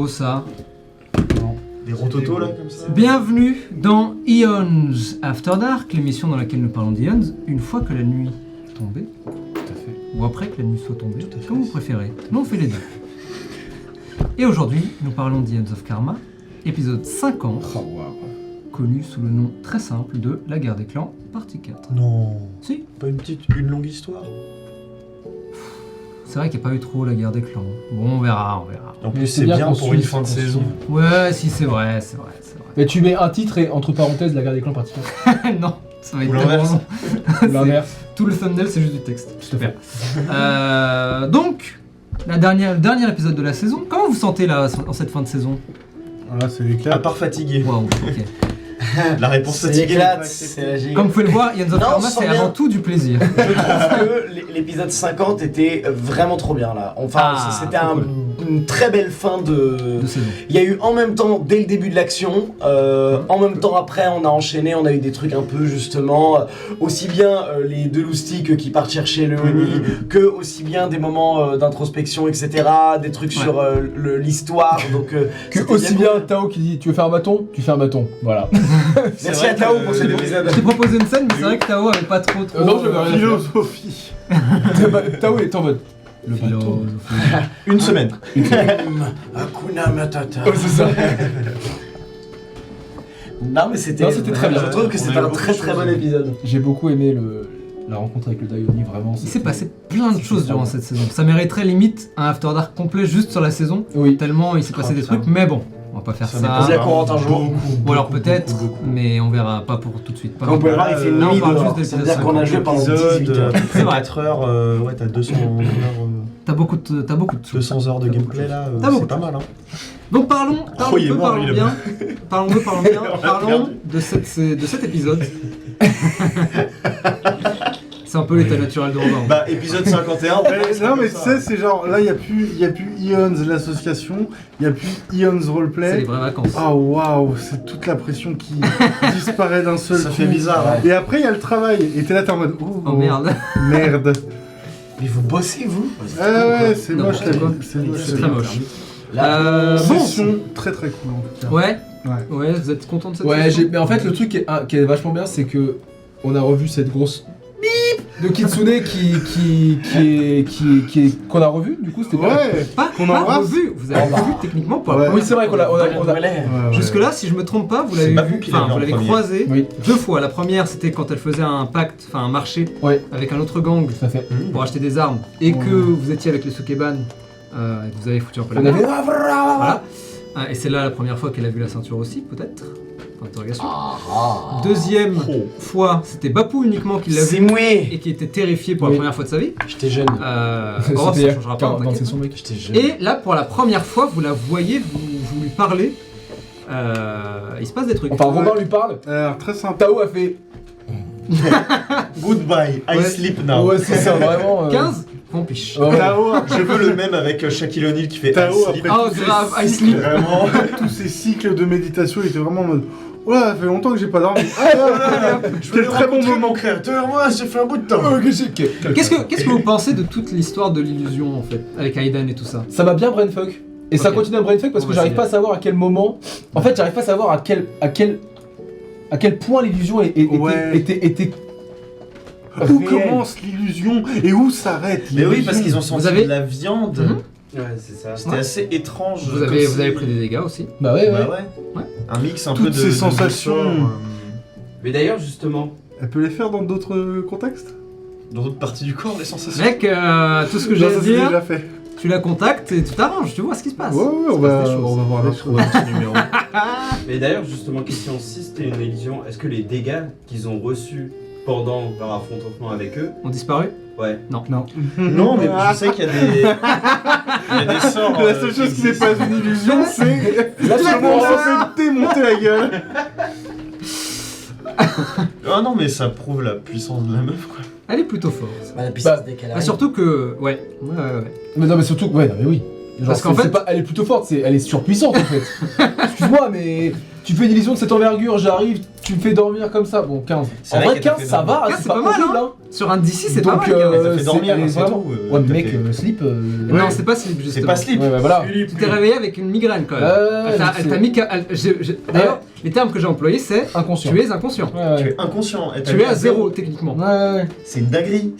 beau ça. Des rototos là comme ça. Bienvenue dans Eons After Dark, l'émission dans laquelle nous parlons d'Eons une fois que la nuit est tombée. Tout à fait. Ou après que la nuit soit tombée, Tout à fait. comme vous préférez. Nous on fait les deux. Et aujourd'hui, nous parlons d'Eons of Karma, épisode 50, Oh waouh. connu sous le nom très simple de La Guerre des Clans, partie 4. Non. Si, Pas une longue histoire. c'est vrai qu'il n'y a pas eu trop La Guerre des Clans. Bon, on verra. En Mais plus c'est c'est bien bien qu'on pour une suive, fin de qu'on saison. Ouais, si, c'est vrai. Mais tu mets un titre et entre parenthèses la guerre des clans partie 4. Non, ça va être Ou tellement l'inverse. long. Ou l'inverse. Tout le thumbnail, c'est juste du texte. Tout à fait. Donc, le dernier épisode de la saison. Comment vous sentez là en cette fin de saison? Voilà, c'est À l'éclat. part fatigué. Waouh, ok. La réponse C'est fatiguée. l'éclate, c'est la giga. Comme vous pouvez le voir, Eons of Non, Karma, je sens c'est bien. avant tout du plaisir. Je trouve que l'épisode 50 était vraiment trop bien là. Enfin, Ah, c'était trop une très belle fin De saison. Il y a eu en même temps, dès le début de l'action, en même temps après, on a enchaîné, on a eu des trucs un peu justement, aussi bien les deux loustiques qui partent chercher le Oni, que aussi bien des moments d'introspection, etc., des trucs Ouais. sur l'histoire, donc... Que c'était aussi bien cool. Tao qui dit tu veux faire un bâton, tu fais un bâton. Voilà. Merci à Tao pour cet épisode. Je t'ai proposé une scène, mais c'est vrai que Tao avait pas trop. Non, je vais rien faire. Philosophie. Tao est en mode. Le bâton. Une semaine. Hakuna Matata. Oh, c'est ça. Non mais c'était très bien. Je trouve que On c'était a eu un beaucoup très de très choses. bon épisode. J'ai beaucoup aimé la rencontre avec le Daioni, vraiment. Il s'est passé plein de choses durant cette saison. Ça mériterait limite un After Dark complet juste sur la saison. Oui. Tellement il s'est passé des putain. trucs, mais bon, on va pas faire Ça ça. dépend Vas-y, à courant un jour. Ou alors peut-être, mais on verra pas pour tout de suite. Pas Comme vous pouvez le voir, il fait une Là, on nuit parle dehors. juste Ça veut d'épisode dire qu'on a joué pendant 18 heures. C'est vrai. 4 heures, ouais, t'as 200 heures, T'as beaucoup de 200 heures de T'as gameplay beaucoup là, T'as beaucoup c'est pas mal hein. Donc parlons Oh, il est mort, parlons lui, bien. Parlons bien. On l'a Parlons perdu. de cet épisode. C'est un peu l'état naturel de Robin. Bah épisode 51. Non mais tu sais, c'est genre, là il n'y a plus Eons l'association, il n'y a plus Eons C'est les Roleplay. vraies vacances. Ah waouh, c'est toute la pression qui disparaît d'un seul Ça coup. fait bizarre hein. Et après il y a le travail, et t'es là t'es en mode Oh merde. Merde. Mais vous bossez vous Ah ouais, c'est Non, moche c'est quoi c'est moche. C'est très moche. Là, Bon. Session très très cool en tout cas. Ouais. Ouais. Ouais, vous êtes content de cette Ouais, session mais en fait, le truc qui est vachement bien, c'est que on a revu cette grosse bip de Kitsune qu'on a revu. Du coup, c'était bien. Ouais. Pas, Qu'on pas embrasse. revu. Vous avez revu techniquement pour la Ouais. première Oui, c'est vrai qu'on a. ouais, Ouais, ouais. Jusque-là, si je me trompe pas, vous C'est l'avez Babou vu, qui l'a vu vous en l'avez premier. croisé Oui, deux fois. La première, c'était quand elle faisait un pacte, enfin un marché ouais, avec un autre gang tout à fait. pour acheter des armes et que vous étiez avec les Sukeban et que vous avez foutu un peu la On merde. avait. Voilà. Et c'est là la première fois qu'elle a vu la ceinture aussi, peut-être. Point d'interrogation. Deuxième fois, c'était Bapou uniquement qui l'a C'est vu moué. et qui était terrifié pour la Oui. première fois de sa vie. J'étais jeune. Oh, C'était ça changera pas. 40 t'inquiète. sessions, mec. J'étais jeune. Et là, pour la première fois, vous la voyez, vous lui parlez. Il se passe des trucs. Enfin, Robin lui parle. Alors très sympa. Tao a fait. Goodbye, I Ouais. sleep now. Ouais, c'est ça, vraiment. 15 Pompiche. Ouais, ouais. Tao, Je veux le même avec Shaquille O'Neal qui fait Tao, I sleep. après Oh, tous ces grave, I cycles, sleep. Vraiment. tous ces cycles de méditation, il était vraiment en mode oh là, ça fait longtemps que j'ai pas dormi. C'était le très bon moment. mon créateur, moi j'ai fait un bout de temps. Qu'est-ce que vous pensez de toute l'histoire de l'illusion en fait, avec Aiden et tout ça? Ça m'a bien brainfuck. Et ça Ok. continue à brainfuck parce On que va j'arrive essayer. pas à savoir à quel moment. En fait, j'arrive pas à savoir à quel point l'illusion Ouais. était. Où réelle. commence l'illusion et où s'arrête Mais oui, l'illusion. parce qu'ils ont senti avez- de la viande. Mhm. Ouais, c'est ça. C'était Ouais. assez étrange. Vous comme avez si- pris des dégâts aussi. Bah ouais, ouais. Bah ouais. Ouais. Un mix un Toutes peu de. ces de sensations. douceur, Mais d'ailleurs, justement, Elle peut les faire dans d'autres contextes. dans d'autres parties du corps, les sensations. Mec, tout ce que j'ai Non, à ça, c'est dire, déjà fait. tu la contactes et tu t'arranges, tu vois ce qui se passe. Ouais, ouais, Il on se passe va des choses. voir les Trouver choses. un petit numéro. Mais d'ailleurs, justement, question, si c'était une illusion, est-ce que les dégâts qu'ils ont reçus pendant leur affrontement avec eux, Ont disparu? ouais, Non. Non, mais je sais qu'il y a des. Il y a des sorts. La seule chose qui n'est pas une illusion, c'est Là, comment on s'en fait démonter la gueule. Ah non, mais ça prouve la puissance de la meuf, quoi. Elle est plutôt forte. bah, la puissance Bah, dès qu'elle Ah, arrive. surtout que. Ouais. Mais non, mais surtout. Ouais, non, mais oui. Genre, Parce qu'en c'est fait- pas, elle est plutôt forte, elle est surpuissante en fait. Excuse-moi, mais tu fais une illusion de cette envergure, j'arrive, tu me fais dormir comme ça. Bon, 15. C'est En vrai vrai, qu'elle t'a 15, fait ça dormir. va, 15, c'est c'est pas pas mal, horrible, hein. hein. Sur un DC, c'est pas Donc, mal. Elle t'a fait c'est- dormir, elle est c'est vraiment- tout, Ouais, mais t'as mec, fait- slip. Non, c'est pas slip, justement. C'est pas slip. Ouais, voilà. Tu t'es réveillé avec une migraine quand même. Ouais, Elle t'a mis. D'ailleurs, les termes que j'ai employés, c'est Inconscient. tu es inconscient. Ouais, Tu ouais. es inconscient. Elle t'a Tu mis es à zéro, techniquement. Ouais. C'est une dinguerie.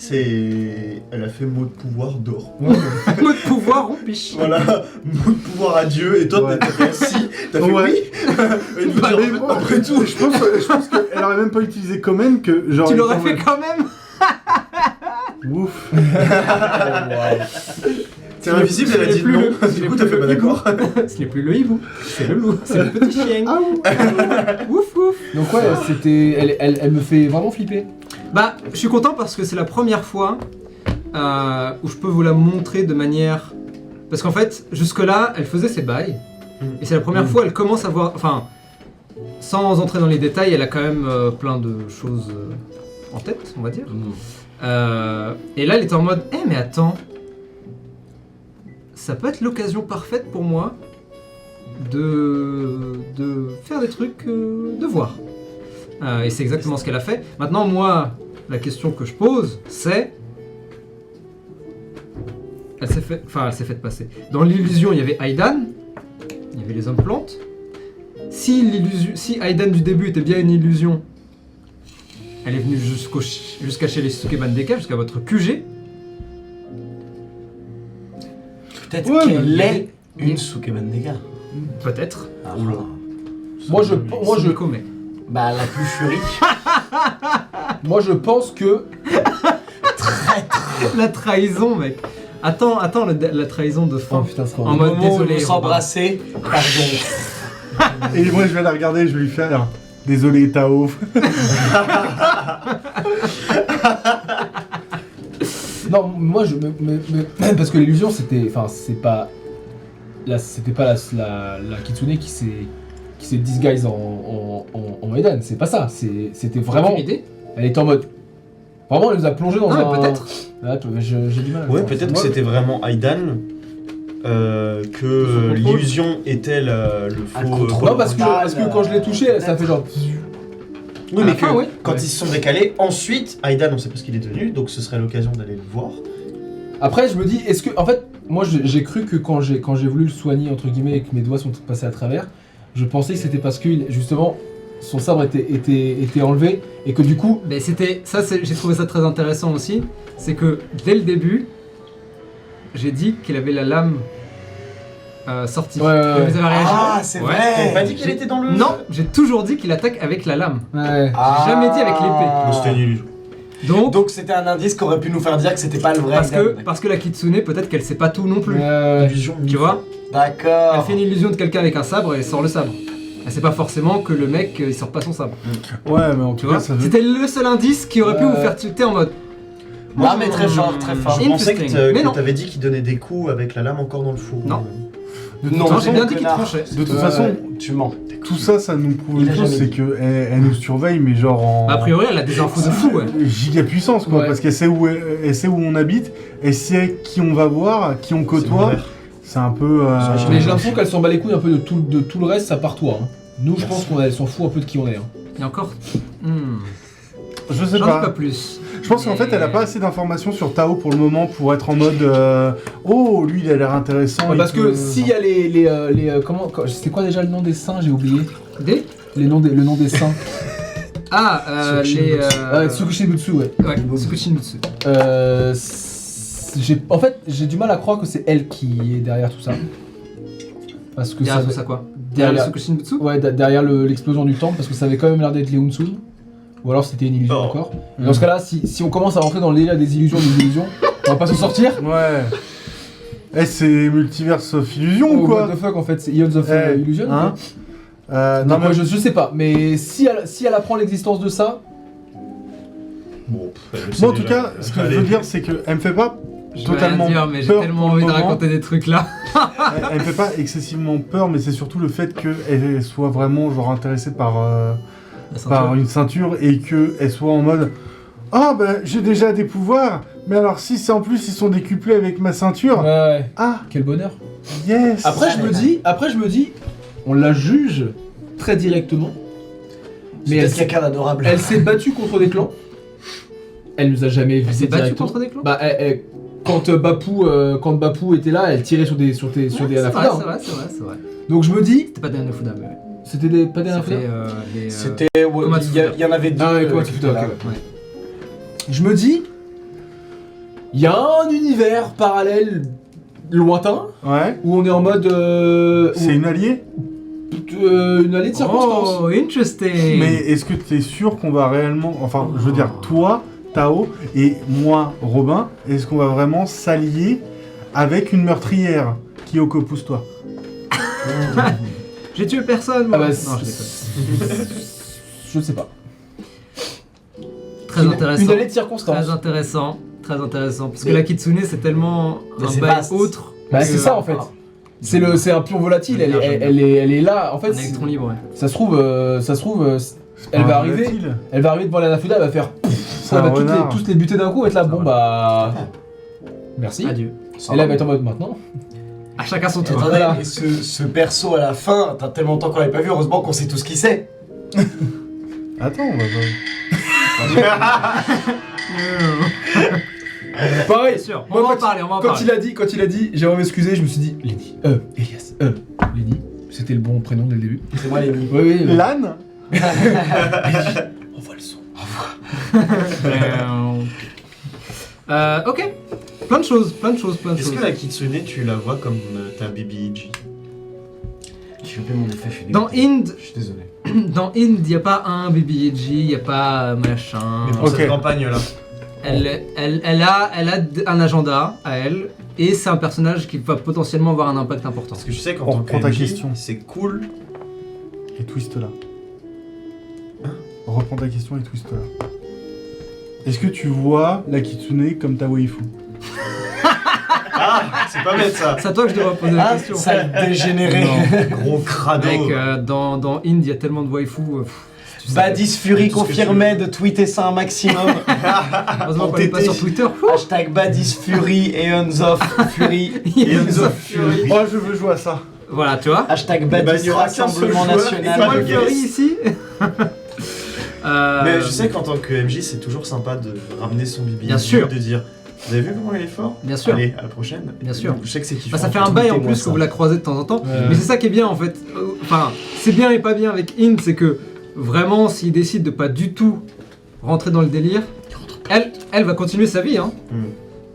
Elle a fait mot de pouvoir d'or. Ouais. Mot de pouvoir, on piche. Voilà, mot de pouvoir à Dieu. Et toi, Ouais. t'as fait assis. T'as fait Ouais. oui. Et de vous Bah, dire, mais bon, après tout, je pense qu'elle aurait même pas utilisé comment que genre. Tu ils l'aurais sont- fait quand même. Ouf. c'est invisible. Elle a Ce n'est dit plus non. le- ce Du n'est coup, plus t'as fait le bah d'accord. Ce n'est plus le hibou, c'est le loup, c'est le petit chien. Ouf ouf. Donc ouais, c'était, elle me fait vraiment flipper. Bah, je suis content parce que c'est la première fois où je peux vous la montrer de manière. Parce qu'en fait, jusque-là, elle faisait ses bails. Et c'est la première fois elle commence à voir. Enfin, sans entrer dans les détails, elle a quand même plein de choses en tête, on va dire. Et là, elle était en mode mais attends, ça peut être l'occasion parfaite pour moi de faire des trucs, de voir. Et c'est exactement ce qu'elle a fait. Maintenant, moi, la question que je pose, c'est... Elle s'est fait passer. Dans l'illusion, il y avait Aidan, il y avait les hommes plantes. Si Aidan du début était bien une illusion, elle est venue jusqu'à chez les Sukebandeka, jusqu'à votre QG. Peut-être Ouais, qu'elle mais- est une Sukebandeka. Peut-être. Ah, Moi je commets. Bah, la plus furie. pense que La trahison, mec. Attends la trahison de oh fin. putain, c'est En horrible. mode Au moment où désolé. on s'embrasser, pardon. Et moi, je vais la regarder et je vais lui faire. Désolé, Tao. Non, moi je parce que l'illusion c'était, enfin c'est pas c'était pas la Kitsune qui s'est disguise en Eden, c'est pas ça, c'était vraiment, Aucune idée. elle était en mode, vraiment elle nous a plongé dans Non, mais un, peut-être. Ouais, j'ai du mal. à Ouais, voir. peut-être que Moi, c'était vraiment Aidan. Que contrôle. l'illusion était le Ah, faux. le contrôle. Non, parce que quand je l'ai touché, ça fait genre. Oui, mais que Ah, ouais. quand Ouais. ils se sont décalés, ensuite, Aidan, on sait pas ce qu'il est devenu, donc ce serait l'occasion d'aller le voir. Après, je me dis, est-ce que, en fait, moi j'ai cru que quand j'ai voulu le soigner entre guillemets et que mes doigts sont passés à travers, je pensais que c'était parce que justement son sabre était enlevé et que du coup, Mais c'était ça, j'ai trouvé ça très intéressant aussi. C'est que dès le début, j'ai dit qu'il avait la lame sortie. Ouais, ouais, Et ouais. vous avez réagi. Ah, c'est Ouais. T'avais vrai. pas dit qu'elle était dans le. Non, j'ai toujours dit qu'il attaque avec la lame. ouais. J'ai jamais dit avec l'épée. Mais c'était une illusion. Donc, C'était un indice qui aurait pu nous faire dire que c'était pas le vrai. parce que la Kitsune, peut-être qu'elle sait pas tout non plus. Illusion. Tu vois, D'accord. elle fait une illusion de quelqu'un avec un sabre et elle sort le sabre. Elle sait pas forcément que le mec il sort pas son sabre. Ouais, mais en Tu tout vois, cas, ça veut. c'était le seul indice qui aurait pu Ouais. vous faire tilter en mode. Ah, mais très fort, très fort. Je pensais que Interesting. Mais non. t'avais dit qu'il donnait des coups avec la lame encore dans le four. Non. De toute Non, Non, façon, j'ai bien dit qu'il connard. tranchait. de toute Ouais. façon, Tu mens. tout ça, ça nous prouve Il une a chose, jamais c'est dit. qu'elle nous surveille, mais genre en. A priori, elle a des infos de fou, ouais. Giga puissance, quoi, Ouais. parce qu'elle sait où on habite, elle sait qui on va voir, qui on côtoie. C'est un peu. Mais j'ai l'impression qu'elle s'en bat les couilles un peu de tout le reste, ça part toi. Hein. Nous, je pense qu'elle s'en fout un peu de qui on est. Hein. Et encore. Je sais J'en dis pas. pas plus. Je pense qu'en fait, elle a pas assez d'informations sur Tao pour le moment pour être en mode oh, lui, il a l'air intéressant. Ouais, il parce que peut- s'il y a les c'était quoi déjà le nom des saints, j'ai oublié. Des Le nom des saints. Ah, les. Tsukushibutsu, ouais. Ouais, Tsukushinbutsu. En fait, j'ai du mal à croire que c'est elle qui est derrière tout ça. Parce que Derrière ça, tout ça, quoi Derrière le derrière- Tsukushinbutsu ouais, derrière l'explosion du temple, parce que ça avait quand même l'air d'être les Hunsun. Ou alors c'était une illusion Oh. encore. Et dans ce cas-là, si on commence à rentrer dans le délire des illusions, on va pas s'en sortir. Ouais. Eh, c'est Multiverse of Illusion ou Oh, quoi what the fuck en fait, c'est Eons of Eh, Illusion. hein non, Non, mais moi je sais pas, mais si elle apprend l'existence de ça, Bon, moi, en tout cas, ce que je veux dire, c'est qu'elle me fait pas Je veux totalement rien dire, mais j'ai peur tellement pour le envie de moment. raconter des trucs là. Elle me fait pas excessivement peur, mais c'est surtout le fait qu'elle soit vraiment genre intéressée par une ceinture et qu'elle soit en mode ah bah j'ai déjà des pouvoirs, mais alors si c'est en plus ils sont décuplés avec ma ceinture, ouais, ah quel bonheur. yes. Après je me dis, on la juge très directement. Mais elle est-ce quelqu'un d'adorable. Elle s'est battue contre des clans. Elle nous a jamais Elle s'est visé battue directement. contre des clans. Bah, quand Bapou était là, elle tirait sur des C'est vrai, Anafuda. c'est vrai. Donc je me dis, C'était pas des Anafuda, mais ouais. c'était pas des Anafuda. C'était C'était. Komatsufuda. Il y en avait deux. Ah ouais, comment qui tu étaient fais, là. ok, ouais. Je me dis, il y a un univers parallèle lointain Ouais. où on est en mode C'est une alliée. une allée de circonstances. Oh, interesting. Mais est-ce que tu es sûr qu'on va réellement. Enfin, je veux dire, toi, Tao, et moi, Robin, est-ce qu'on va vraiment s'allier avec une meurtrière? Kyoko, pousse-toi. J'ai tué personne, moi. Ah bah, Non, je déconne. je ne sais pas. Très intéressant. Une allée de circonstances. Très intéressant. Parce que la Kitsune, c'est tellement Mais un c'est bail vaste. autre. Bah que- c'est ça en fait. C'est un pion volatile. Elle est là. En fait, Un électron libre, ouais. ça se trouve, elle pas va un arriver. volatile. Elle va arriver devant la Nafuda, elle va faire. C'est Elle un va renard. tous les buter d'un coup, être là. Bon bah. Merci. Adieu. Et là, elle va être en mode maintenant. À chacun son tour. Attendez, Voilà. et ce perso à la fin, t'as tellement longtemps qu'on l'avait pas vu, heureusement qu'on sait tout ce qu'il sait. Attends, on va Pareil. Bien sûr. On Moi, va en quand parler, on va en Quand parler. il a dit, j'ai envie de m'excuser, je me suis dit, Lenny, Elias, Lenny, c'était le bon prénom dès le début. C'est moi Lémi. Oui. L'âne. On voit le son. Ok. Plein de choses. Est-ce que la Kitsune, tu la vois comme ta BBG? J'ai chopé mon effet, je suis Dans dégoûté. Inde, Je suis désolé. dans Inde, y a pas un BBG, y a pas machin. Mais pour Ok. cette campagne-là. Elle a un agenda à elle, et c'est un personnage qui va potentiellement avoir un impact important. Parce que je sais qu'en On tant reprend que ta MJ, question. c'est cool. Et twist là. Hein? Reprends ta question et twist là. Est-ce que tu vois la Kitsune comme ta waifu? Ah, c'est pas bête ça. C'est à toi que je devrais poser la Ah, question. sale dégénéré. Gros crado. Mec, dans Inde, y a tellement de waifus. Tu sais. Badis Fury tout ce que confirmait de tweeter ça un maximum. Heureusement qu'on est pas sur Twitter. Hashtag Badis Fury et Unzoff Fury. Hands of Fury. Oh, je veux jouer à ça. Voilà, tu vois. Hashtag Bah, Badis il y aura qu'un seul Rassemblement joueur, et National. pas Moi de le guest. Fury ici. Mais je sais qu'en tant que MJ, c'est toujours sympa de ramener son BBG. Bien sûr. De dire, vous avez vu comment il est fort? Bien sûr. Allez, à la prochaine. Bien sûr. Je sais que c'est kiffant. Bah, ça fait un bail en Tweetez-moi plus ça. que vous la croisez de temps en temps. Ouais. Mais c'est ça qui est bien en fait. Enfin, c'est bien et pas bien avec Inde, c'est que vraiment, s'il décide de pas du tout rentrer dans le délire, elle va continuer sa vie. Hein. Mm.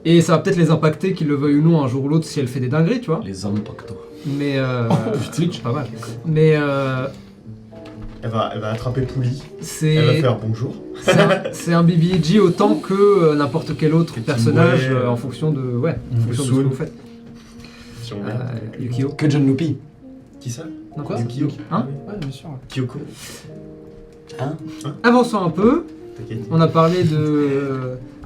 Et ça va peut-être les impacter, qu'ils le veuillent ou non, un jour ou l'autre, si elle fait des dingueries, tu vois. Les hommes pacto. Mais Twitch. pas mal. Mais Elle va attraper Pouli. c'est Elle va faire bonjour. c'est un BBG autant que n'importe quel autre personnage ouais. en fonction de en fonction de ce que Soul. vous faites. Si on regarde. Yukio. Que John Loopy. Qui ça? Non, quoi Yukio. Hein Ouais, bien sûr. Kyoko. Avançons un peu. T'inquiète. On a parlé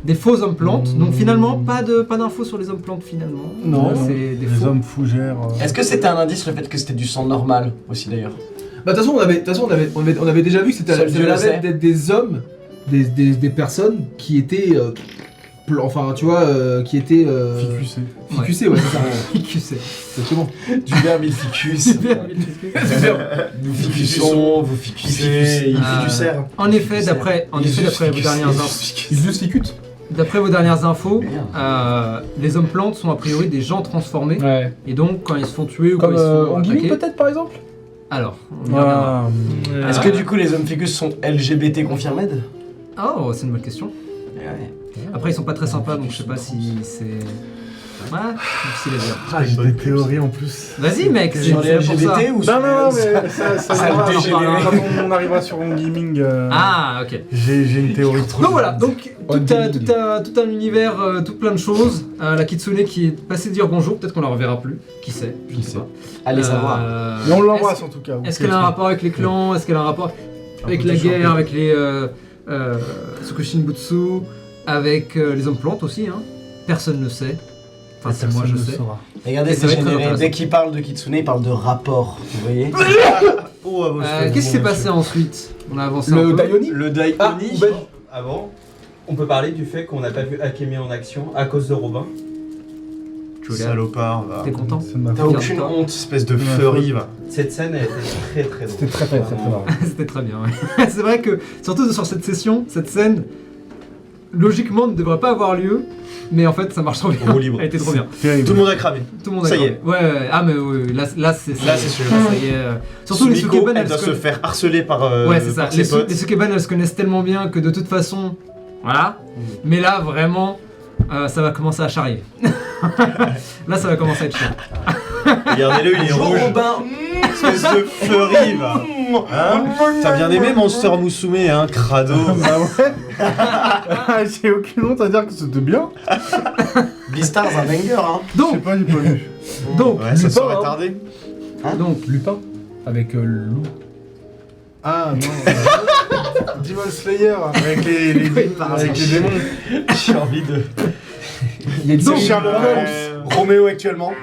des faux hommes plantes. Donc finalement, pas d'infos sur les hommes plantes finalement. Non, c'est des Les faux. hommes fougères. Est-ce que c'était un indice le fait que c'était du sang normal aussi d'ailleurs? Bah, de toute façon, on avait déjà vu que c'était Seul Dieu le sait. d'être des hommes, des personnes qui étaient. Enfin, tu vois, qui étaient. Ficusées. Ficusées, ouais, c'est ça. Qui sait Exactement. Du verbe il ficus. Nous ficusons, vous ficusez, il Ah. ficusèrent. En effet, d'après vos dernières infos, Ils juste ficute. d'après vos dernières infos, Merde. les hommes plantes sont a priori des gens transformés. Ouais. Et donc, quand ils se font tuer ou Comme quand ils se font Anguille, attaquer, peut-être par exemple. alors, on y reviendra. Ah, Est-ce que du coup les hommes ficus sont LGBT confirmés? Oh, c'est une bonne question. Après, ils sont pas très sympas, donc je sais pas si c'est. Ouais, difficile à dire. ah, j'ai des théories en plus. Vas-y, mec, c'est Sur les pour ça. LGBT ou Non, sur non, non, les- mais ça Ça viendra le dégénéré. quand on arrivera sur mon gaming. Ah, ok. J'ai une théorie trop. Donc voilà, donc Oh, tout gaming. un univers, tout plein de choses. La Kitsune qui est passée dire bonjour, peut-être qu'on la reverra plus. Qui sait Je ne sais pas. Allez savoir. Mais on l'embrasse en tout cas. Est-ce qu'elle a un rapport avec les clans Est-ce qu'elle a un rapport avec la guerre, avec les Tsukushinbutsu, avec les hommes plantes aussi hein. Personne ne sait. Enfin, c'est moi je sais. Regardez, Et ça va être très dégénéré, intéressant. dès qu'il parle de Kitsune, il parle de rapport, vous voyez? Oh, à vos souhaits, Qu'est-ce qui bon, s'est passé monsieur. ensuite On a avancé un Le peu. Daioni. Le Daikoni, Ah, ou Ben. avant, on peut parler du fait qu'on n'a pas vu Akemi en action à cause de Robin. Julia, Salopard, va. T'es content C'est ma T'as faute. aucune honte. Espèce de Ouais. furry, va. Cette scène a été très très drôle. C'était très marrant. C'était très bien, ouais. C'est vrai que, surtout sur cette session, cette scène, logiquement ne devrait pas avoir lieu, mais en fait ça marche trop bien. Roue libre. Elle était trop bien. Terrible. Tout le monde a cramé. Tout le monde a Ça y cramé. est. Ouais. Ah mais oui, là c'est Là, c'est sûr. Ça y est. Surtout les Sumiko, Sukeban, elle elles doit se se connaissent. faire harceler par, Ouais, c'est ça. par ses potes. Les Sukeban, elles se connaissent tellement bien que de toute façon, voilà. Mais là vraiment, ça va commencer à charrier. Là ça va commencer à être chiant. Regardez-le, il est Bonjour rouge. Robin. Espèce de fleurie, va. Hein? T'as bien aimé Monster Musume, hein, crado. Bah ouais. J'ai aucune honte à dire que c'était bien. Beastars, un banger, hein. Je sais Donc, pas, j'ai pas vu. donc, Ouais, ça Lupin, serait hein. tardé. donc, Lupin avec loup. Ah non. Demon Slayer avec les démons. J'ai envie de. Il y a Donc, Sherlock Holmes. Roméo actuellement.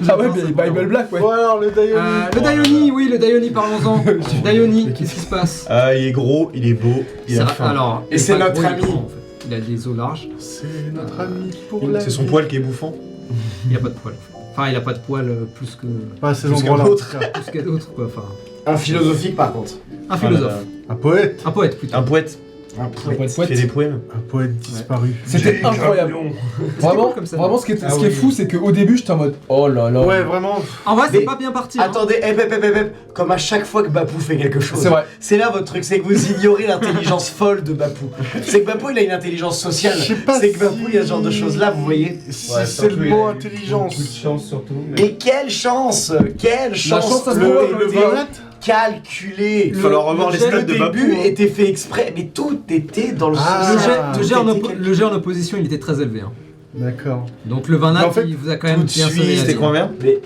Ah ouais, mais Bible Black, ouais. Bon alors le Daioni. le Daioni, oui, le Daioni, parlons-en. Daioni, qu'est-ce qui se passe? Ah, il est gros, il est beau, il a Ça- faim. Alors, Et il est c'est pas notre gros, il est ami. grand, en fait. Il a des os larges. C'est notre ami pour la C'est son vie. poil qui est bouffant. Il a pas de poils. Enfin, il a pas de poils plus que Pas à ces Plus endroits-là. qu'un autre. plus qu'à d'autres quoi. Enfin, Un philosophique par contre. un philosophe, Un poète. un poète plutôt. Un poète Un Poète, poète. qui fait des poèmes. Un poète disparu. C'était incroyable. Vraiment, cool comme ça. vraiment, ce qui est Ah ce qui oui. est fou, c'est qu'au début, j'étais en mode oh là là. Ouais, vraiment. En vrai, c'est Mais- pas bien parti. hein. Attendez, comme à chaque fois que Bapou fait quelque chose. C'est vrai. C'est là votre truc, c'est que vous ignorez l'intelligence folle de Bapou. C'est que Bapou il a une intelligence sociale. Je sais pas C'est que si- Bapou il y a ce genre de choses là, vous voyez. Si Ouais, c'est le surtout, mot il a eu Beaucoup de intelligence. chance surtout. Mais... Mais quelle chance! Quelle chance! chance, ça se Le- voit, le Le dé- Vanette. calculé. Il va falloir revoir les stats Le de début Bapou. était fait exprès, mais tout était dans le Ah. Le social. jet, Tout le jet en était le jet en opposition, il était très élevé. hein. D'accord. Donc le 20 nat, Mais en fait, il vous a quand même Tout de bien suite, sonné la c'était vie. combien? Mais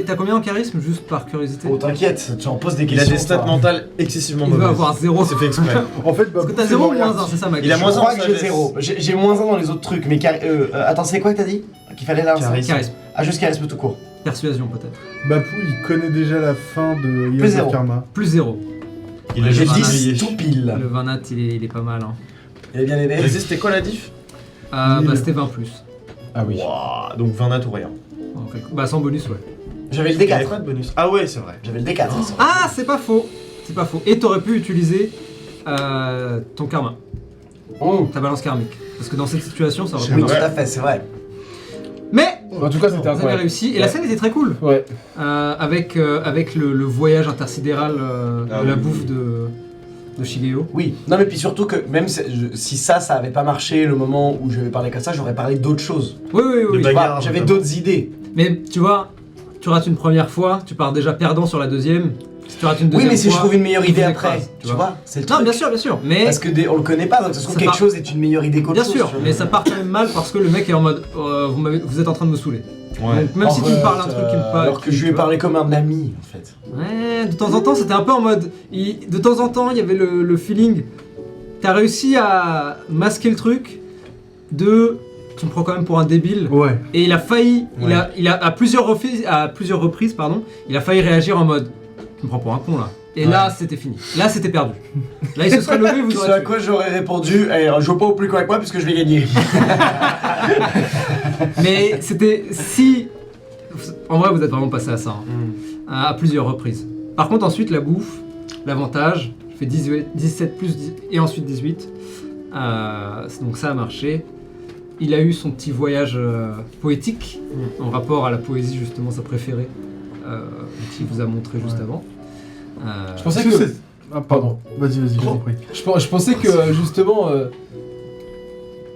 T'as combien en charisme, juste par curiosité? oh t'inquiète, tu en poses des Il a questions. des stats toi. mentales excessivement Il va mauvaises. avoir 0. C'est fait exprès. En fait, Parce que t'as 0 ou moins 1, c'est ça ma Il a question. moins Je un crois en que j'ai sagesse. 0. J'ai moins 1 dans les autres trucs, mais attends, c'est quoi que t'as dit? Qu'il fallait là Charisme. Charisme. Ah, juste charisme tout court. Persuasion peut-être. Bapou, il connaît déjà la fin de Plus Heroes zéro. of Karma. Plus 0. Il a J'ai juste 10 tout pile. Le 20 nat, il est pas mal. Hein. Il est bien aidé. Vas-y, c'était quoi la diff? Bah 1000. c'était 20 plus. Ah oui. Wouah, donc 20 nat ou rien. Bah sans bonus, ouais. J'avais le Il y avait D4. pas de bonus. Ah ouais, c'est vrai. J'avais le D4. Ah, c'est pas faux. C'est pas faux. Et t'aurais pu utiliser ton karma, Oh, ta balance karmique. Parce que dans cette situation, ça aurait pu oui, tout marcher. à fait, c'est vrai. Mais En tout cas, c'était vous avez incroyable. réussi. Et la Ouais. scène était très cool. Ouais. Avec le voyage intersidéral Ah de la oui. bouffe de Shigeo. Oui, non mais puis surtout que même si ça avait pas marché le moment où je vais parler comme ça, j'aurais parlé d'autres choses. Oui, oui, oui. De oui. bagarre. J'avais notamment. d'autres idées. Mais tu vois, tu rates une première fois, tu pars déjà perdant sur la deuxième. Si tu rates une Oui, deuxième mais si je fois, trouve une meilleure tu idée vous après, écrases, tu vois, c'est le Non, truc. bien sûr, bien sûr. Mais Parce que on le connaît pas, donc ça se trouve Ça quelque part- chose est une meilleure idée qu'autre bien chose. sûr, tu vois. mais ça part quand même mal parce que le mec est en mode vous êtes en train de me saouler. Ouais. Donc même si tu me parles un truc qui me parle. Alors que je lui ai parlé comme un ami en fait. Ouais, de temps en temps, c'était un peu en mode. De temps en temps, il y avait le feeling. T'as réussi à masquer le truc de. Tu me prends quand même pour un débile. Ouais. Et il a failli. Ouais. Il a à plusieurs reprises, pardon, il a failli réagir en mode. Tu me prends pour un con là. Et là, c'était fini. Là, c'était perdu. Là, il se serait levé, vous Ce à aurez. quoi j'aurais répondu, joue pas au plus con avec moi puisque je vais gagner. Mais c'était si. En vrai, vous êtes vraiment passé à ça. Hein. À plusieurs reprises. Par contre, ensuite, la bouffe, l'avantage, je fais 17 plus 10, et ensuite 18. Donc ça a marché. Il a eu son petit voyage poétique en rapport à la poésie, justement, sa préférée, qu'il vous a montré juste avant. Je pensais Est-ce que. c'est- Ah, pardon. Vas-y, je t'en prie. Je pensais que justement.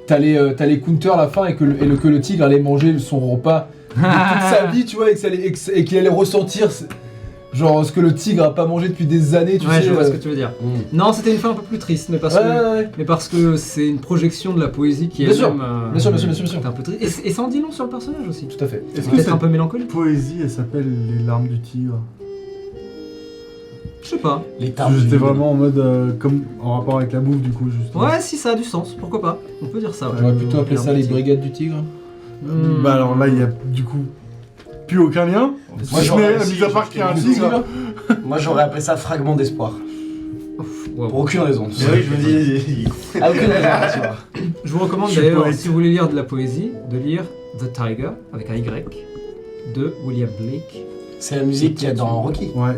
T'allais counter à la fin et que le tigre allait manger son repas de toute sa vie, tu vois, et qu'il allait ressentir genre ce que le tigre a pas mangé depuis des années, tu Ouais, sais. je vois ce que tu veux dire. Non, c'était une fin un peu plus triste, mais parce que c'est une projection de la poésie qui est Bien sûr. même, Bien sûr, bien sûr, bien sûr, bien sûr. un peu triste. Et ça en dit long sur le personnage aussi. Tout à fait. Est-ce que Peut-être cette un peu mélancolique. poésie, elle s'appelle Les larmes du tigre? Je sais pas. Les tarmes. J'étais vraiment en mode comme en rapport avec la bouffe du coup justement. Ouais, si ça a du sens, pourquoi pas. On peut dire ça, ouais. J'aurais plutôt appelé ça les Tigre. brigades du tigre. Bah alors là il y a du coup plus aucun lien. Moi, Si j'aurais mais aussi, mis à part qu'il y a un tigre. Moi j'aurais appelé ça fragment d'espoir. Ouais, Pour aucune raison. Mais oui, je me dis. Ah, aucune raison, tu vois. Je vous recommande Je suis d'ailleurs, poète. si vous voulez lire de la poésie, de lire the Tiger, avec un Y, de William Blake. C'est la musique qu'il y a dans Rocky. Ouais.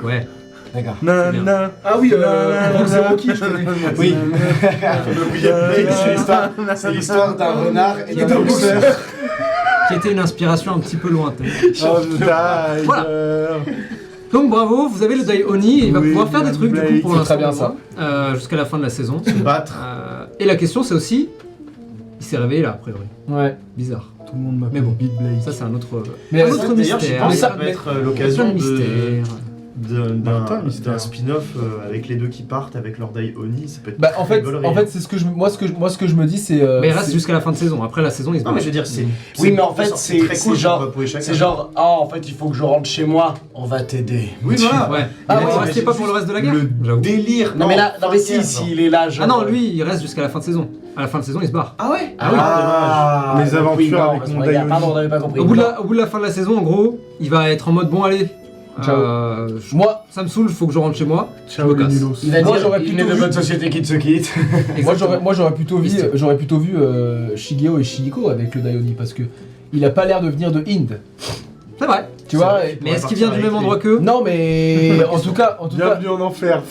Ouais. D'accord. Nanana. Ah oui, c'est Rocky, je connais. Oui. C'est l'histoire d'un renard et d'un boxeur. Qui était une inspiration un petit peu lointaine. Oh, Tiger. Voilà. Donc bravo, vous avez le Dai Oni, et il va Oui, pouvoir faire des trucs du coup pour c'est l'instant. très bien ça. Jusqu'à la fin de la saison. Se battre. Et la question c'est aussi, il s'est réveillé là a priori. Ouais. Bizarre. Tout le monde Mais m'appelle bon, Beat Blake. Ça c'est un autre Mais un ça, autre D'ailleurs, je mystère. pense que ça Mais peut ça- être Plein l'occasion de mystères. Attends, mystère. d'un spin-off avec les deux qui partent avec leur Dai Oni. Ça peut être Bah très en fait, gaulerie. c'est ce que je moi ce que je me dis c'est Mais il reste c'est- jusqu'à la fin de saison. Après la saison, il se Non, mais bat. je veux dire, c'est. Oui, mais en fait, c'est très cool genre- pour épauler chacun. C'est genre, ah, en fait, il faut que je rentre chez moi. On va t'aider. Oui, voilà. Ouais. Ah Il ouais, est resté pas pour le reste de la guerre. Le J'avoue. délire. Non, mais là, non, mais si, merde, s'il est là, genre. Ah non, lui, il reste jusqu'à la fin de saison. À la fin de saison, il se barre. Ah ouais. Ah, Les donc aventures oui, non, avec parce mon qu'on regarde. Dai Pardon, Oni. on n'avait pas compris. Au bout de la fin de la saison, en gros, il va être en mode bon, allez. Ciao. je- Moi, Ça me saoule, faut que je rentre chez moi. Ciao Je me les casse. nulos. Il va Moi, dire, j'aurais il plutôt n'est de vu- bonne société qui se quitte. moi j'aurais plutôt vu Shigeo et Shihiko avec le Dai Oni parce que il a pas l'air de venir de Inde. C'est vrai. Tu vois et- Mais est-ce qu'il vient du même endroit qu'eux? Non mais en tout cas Bienvenue en enfer.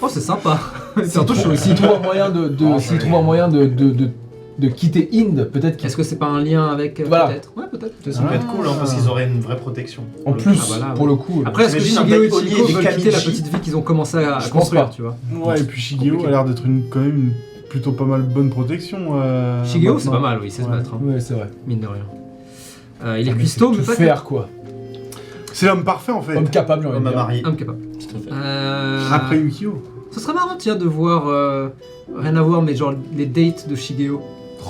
Oh, c'est sympa. C'est un peu chaud s'il ici. trouve un moyen s'il trouve un moyen de quitter Inde, peut-être qu'il Est-ce que c'est pas un lien avec. Voilà. Peut-être. Ouais, peut-être. Ça peut être cool hein, parce qu'ils auraient une vraie protection. en plus Ah, voilà, pour ouais. le coup. Après, est-ce que T'imagines un Shigeo et Dai Oni Chico et des veulent quitter la Kamichi? petite vie qu'ils ont commencé à Je pense construire, pas. tu vois? Ouais, et puis Shigeo a l'air d'être quand même une plutôt pas mal bonne protection. Shigeo, c'est maintenant. pas mal, oui, il sait se Ouais. battre, hein, Ouais, c'est vrai. mine de rien. Il est Mais cuistot, c'est mais tout pas faire quoi. C'est l'homme parfait en fait. Homme capable, j'ai envie Comme de à dire. marier. homme capable. Après Yukio. Ce serait marrant, tiens, de voir. Rien à voir, mais genre les dates de Shigeo.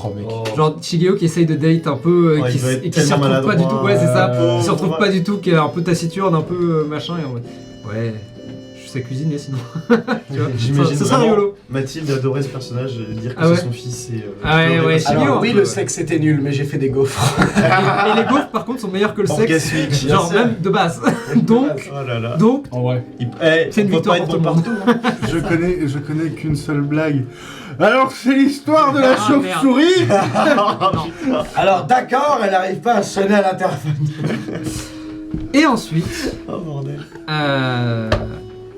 Oh mec. Genre Shigeo qui essaye de date un peu Ouais, qui, il doit être et qui se tellement retrouve pas du tout. maladroit. Ouais, c'est ça. Euh, Il se retrouve ouais. pas du tout, qui est un peu taciturne, un peu machin. Et en mode, ouais, je sais cuisiner sinon. Tu vois, J'imagine ce serait vraiment rigolo. Mathilde adorait ce personnage, dire que Ah ouais. c'est son fils et. Ah ouais, ouais, Shigeo, Shigeo, Alors, un oui, peu, le ouais. sexe était nul, mais j'ai fait des gaufres. Et les gaufres, par contre, sont meilleurs que le sexe. Orgasmique. Genre même de base. donc, Oh là là. donc, En vrai. C'est une on peut victoire pas être pour bon tout le monde. partout. Hein. Je connais qu'une seule blague. Alors c'est l'histoire de la Ah, chauve-souris. Alors, d'accord, elle n'arrive pas à sonner à l'interphone. et ensuite, Oh bordel.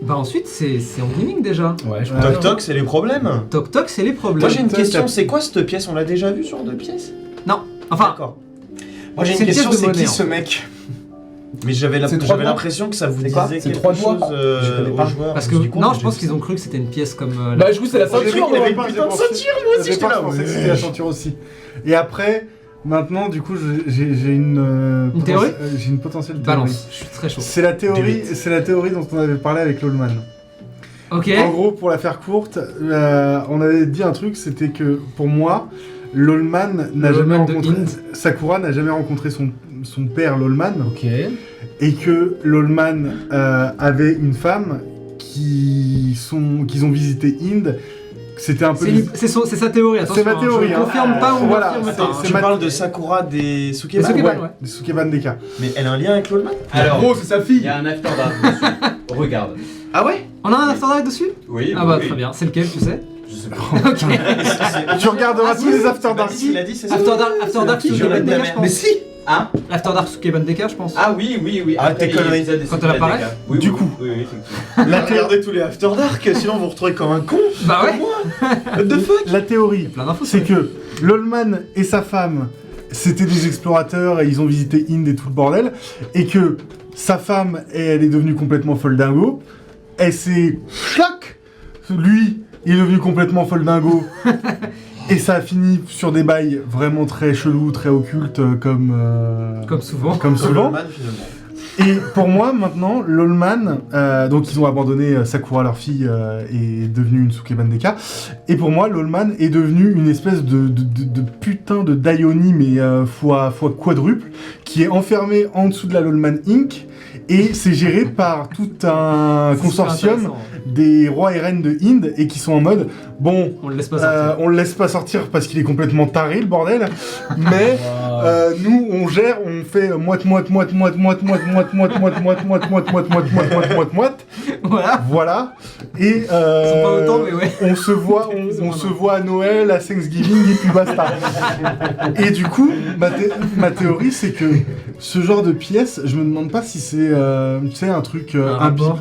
bah ensuite c'est en gaming déjà. Ouais, je Ouais. Toc toc, c'est les problèmes. Toc toc, c'est les problèmes. Moi j'ai une Toc, question, toc. c'est quoi cette pièce? On l'a déjà vu sur deux pièces? Non, enfin, D'accord. Moi, j'ai C'est une une question, pièce de c'est qui monnaie, ce mec? Mais j'avais C'est trois doigts l'impression que ça vous C'est quoi disait C'est quelque trois chose doigts Je connais pas. aux joueurs. parce Je que me suis dit, non, con, je pense j'ai qu'ils vu ont cru que c'était une pièce comme. Bah du coup c'est la J'ai vu ceinture. qu'il y avait moi. une putain de ceinture, moi aussi J'ai j'étais là. pensé que c'était la ceinture aussi. Et après, maintenant, du coup, j'ai une. Une théorie J'ai une potentielle théorie. Balance, je suis très chaud. C'est la théorie, dont on avait parlé avec Lolman. Ok. En gros, pour la faire courte, on avait dit un truc, c'était que pour moi, Lolman n'a jamais Lolman de rencontré. Inde. Sakura n'a jamais rencontré son père Lolman, Ok. et que Lolman avait une femme qu'ils ont visité Inde. C'était un peu. C'est sa théorie, attention. C'est ma théorie, Je hein. confirme pas ou Voilà, confirme c'est- pas. c'est Tu ma- parles de Sakura des Des Sukeban Sukeban, ouais, ouais. des Sukeban Deka. Mais elle a un lien avec Lolman? Alors, Gros, c'est sa il fille. y a un after dark dessus. Regarde. Ah ouais? On a un after dark dessus? Oui, Ah bah oui. très bien, c'est lequel tu sais? Je sais pas. Tu regarderas Ah, tous si, les After Dark. Il a dit c'est ça. After Dark qui, Sukeban je Deka, l'aime, je mais pense. si. Hein? L'After Dark Sukeban Deka, je pense. Ah oui, oui, oui. Ah, Après tes les conneries. épisodes des Quand elle Sukeban apparaît Deka. Oui, Du oui, coup. Oui, oui, effectivement. La regardez tous les After Dark, sinon vous vous retrouvez comme un con. Bah ouais. What the fuck? La théorie, Plein d'infos. c'est que Lolman et sa femme, c'était des explorateurs et ils ont visité Inde et tout le bordel, et que sa femme, elle est devenue complètement folle dingo, elle s'est schlac, lui, il est devenu complètement folle dingo, et ça a fini sur des bails vraiment très chelous, très occultes, Comme souvent. comme souvent. Lolman, finalement. Et pour moi, maintenant, Lolman, donc ils ont abandonné Sakura, leur fille, et est devenue une Sukeban Deka. Et pour moi, Lolman est devenu une espèce de putain de Dai Oni, mais fois quadruple, qui est enfermé en dessous de la Lolman Inc. Et c'est géré par tout un C'est consortium super intéressant. des rois et reines de Inde, et qui sont en mode, bon, On le laisse pas sortir. on le laisse pas sortir parce qu'il est complètement taré, le bordel, mais... nous, on gère, on fait moite, Voilà. Voilà. Et Ils sont pas autant, mais ouais. on se voit, on se voit à Noël, à Thanksgiving et puis basta. Et du coup, ma théorie c'est que ce genre de pièce, je me demande pas si c'est, tu sais, un truc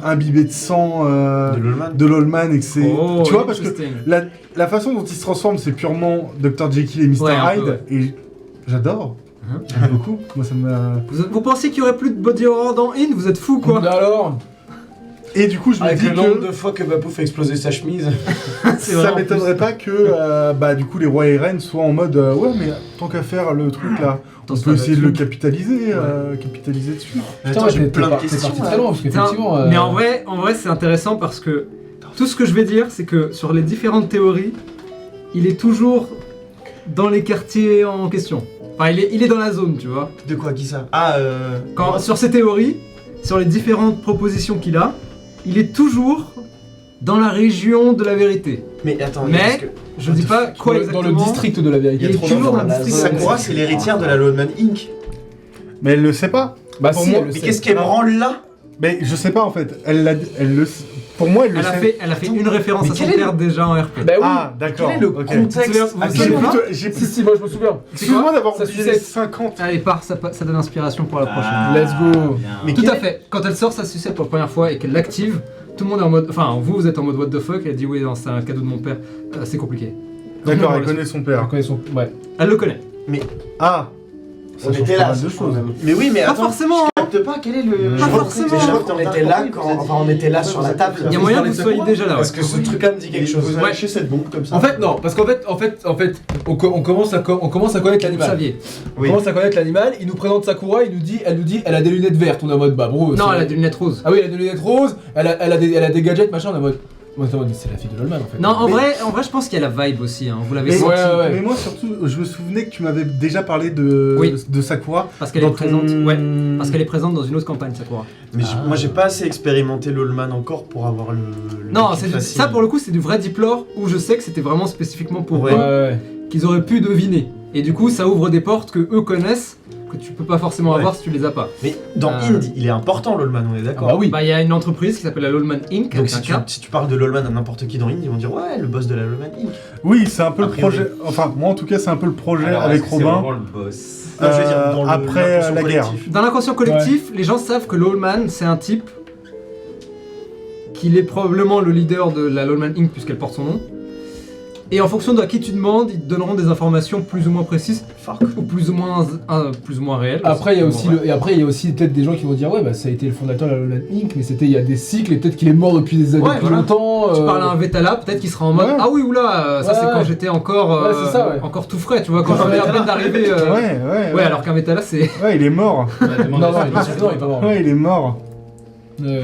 imbibé de sang de l'Oldman et que c'est, Oh, tu vois, parce que interesting. la façon dont il se transforme, c'est purement Dr. Jekyll et Mr. Ouais, un peu, Hyde ouais. et j'adore. J'aime beaucoup. Moi ça me. Vous pensez qu'il y aurait plus de body horror dans In? Vous êtes fous quoi? Alors Et du coup, je me Avec dis le nombre que de fois que Bapou fait exploser sa chemise. C'est ça vrai, en m'étonnerait pas que du coup les rois et reines soient en mode ouais mais tant qu'à faire le truc là, on Attends, peut ça essayer de va le dessus. capitaliser dessus. Putain, Attends, j'ai t'es plein de t'es questions. parti très loin parce Putain, qu'effectivement. Mais en vrai c'est intéressant parce que tout ce que je vais dire, c'est que sur les différentes théories, il est toujours dans les quartiers en question. Enfin, il est dans la zone, tu vois. De quoi, qui ça Sur ces théories, sur les différentes propositions qu'il a, il est toujours dans la région de la vérité. Mais attends, Mais parce que je dis pas quoi dans exactement. le district de la vérité. Il est toujours dans le la district. zone. Sakura, c'est l'héritière de la Loadman Inc. Mais elle le sait pas. Bah Pour si, moi, elle le Mais sait. qu'est-ce qu'elle branle là? Mais je sais pas en fait. Pour moi elle le sait. Elle a fait une référence Mais à son quel est père déjà en RP. Bah oui. Ah d'accord. Quel est le ok. contexte Vous vous actuel? souvenez pas J'ai Si, si, moi je me souviens. Excuse-moi d'avoir Ça oublié sucette. 50. Allez, pars, ça donne inspiration pour la prochaine. Let's go. Mais Tout quel à est- fait. Quand elle sort sa sucette pour la première fois et qu'elle l'active, tout le monde est en mode. Enfin, vous êtes en mode what the fuck. Elle dit oui, non, c'est un cadeau de mon père. C'est compliqué. D'accord, Tout le elle monde connaît son Elle père. connaît son. Ouais. Elle le connaît. Ah. On change était pas là, mal ça, de je crois, choses. même. Mais oui, mais Pas attends, forcément. je capte pas quel est le. Pas forcément. Mais je crois qu'on était là quand, enfin, on était là sur la table. Il y a moyen que vous soyez déjà là. Parce que ce truc-là me dit quelque chose. Vous avez lâché cette bombe comme ça. En fait, non, parce qu'en fait, on commence à connaître Vous l'animal. saviez. On Oui. commence à connaître l'animal, il nous présente Sakura, elle nous dit, elle a des lunettes vertes, on est en mode, bah bro. Non, c'est- elle a des lunettes roses. Ah oui, elle a des lunettes roses, elle a des gadgets, machin, on est en mode. Moi, attends, mais c'est la fille de Lolman en fait. Non, en vrai, je pense qu'il y a la vibe aussi. Hein. Vous l'avez Mais, senti. ouais. mais moi surtout, je me souvenais que tu m'avais déjà parlé de, Oui. de Sakura. Parce qu'elle dans est présente. ton- Ouais. Parce qu'elle est présente dans une autre campagne, Sakura. Mais moi j'ai pas assez expérimenté l'Allman encore pour avoir le. Non, truc facile. ça pour le coup, c'est du vrai deep lore où je sais que c'était vraiment spécifiquement pour Ouais. eux qu'ils auraient pu deviner. Et du coup, ça ouvre des portes que eux connaissent que tu peux pas forcément Ouais. avoir si tu les as pas. Mais dans Inde, il est important l'Allman, on est d'accord. Ah bah oui. Bah, il y a une entreprise qui s'appelle la Lolman Inc. Donc avec si un tu, K. si tu parles de l'Allman à n'importe qui dans Inde, ils vont dire ouais, le boss de la Lolman Inc. Oui, c'est un peu A le priori. projet. Enfin, moi en tout cas, c'est un peu le projet Alors, avec est-ce que c'est Robin. vraiment le boss. Non, je veux dire, dans le- après l'inconscient la guerre. collectif. Dans l'inconscient collectif, les gens savent que Lolman, c'est un type qu'il est probablement le leader de la Lolman Inc. puisqu'elle porte son nom. Et en fonction de à qui tu demandes, ils te donneront des informations plus ou moins précises ou plus ou moins réelles. Après, il y a aussi, Ouais. et après, il y a aussi peut-être des gens qui vont dire ouais, bah ça a été le fondateur de la Lolman Inc, mais c'était il y a des cycles et peut-être qu'il est mort depuis des années, Ouais, depuis voilà. longtemps. Tu parles à un Vetala, peut-être qu'il sera en mode Ouais. ah oui oula, ça Ouais, c'est ouais. quand j'étais encore Ouais, c'est ça, ouais. encore tout frais, tu vois, quand Ouais, je venais à Vetala. peine d'arriver. Ouais, Alors qu'un Vetala c'est Ouais, il est mort. Non, il est pas mort. Ouais, il est mort. Ouais.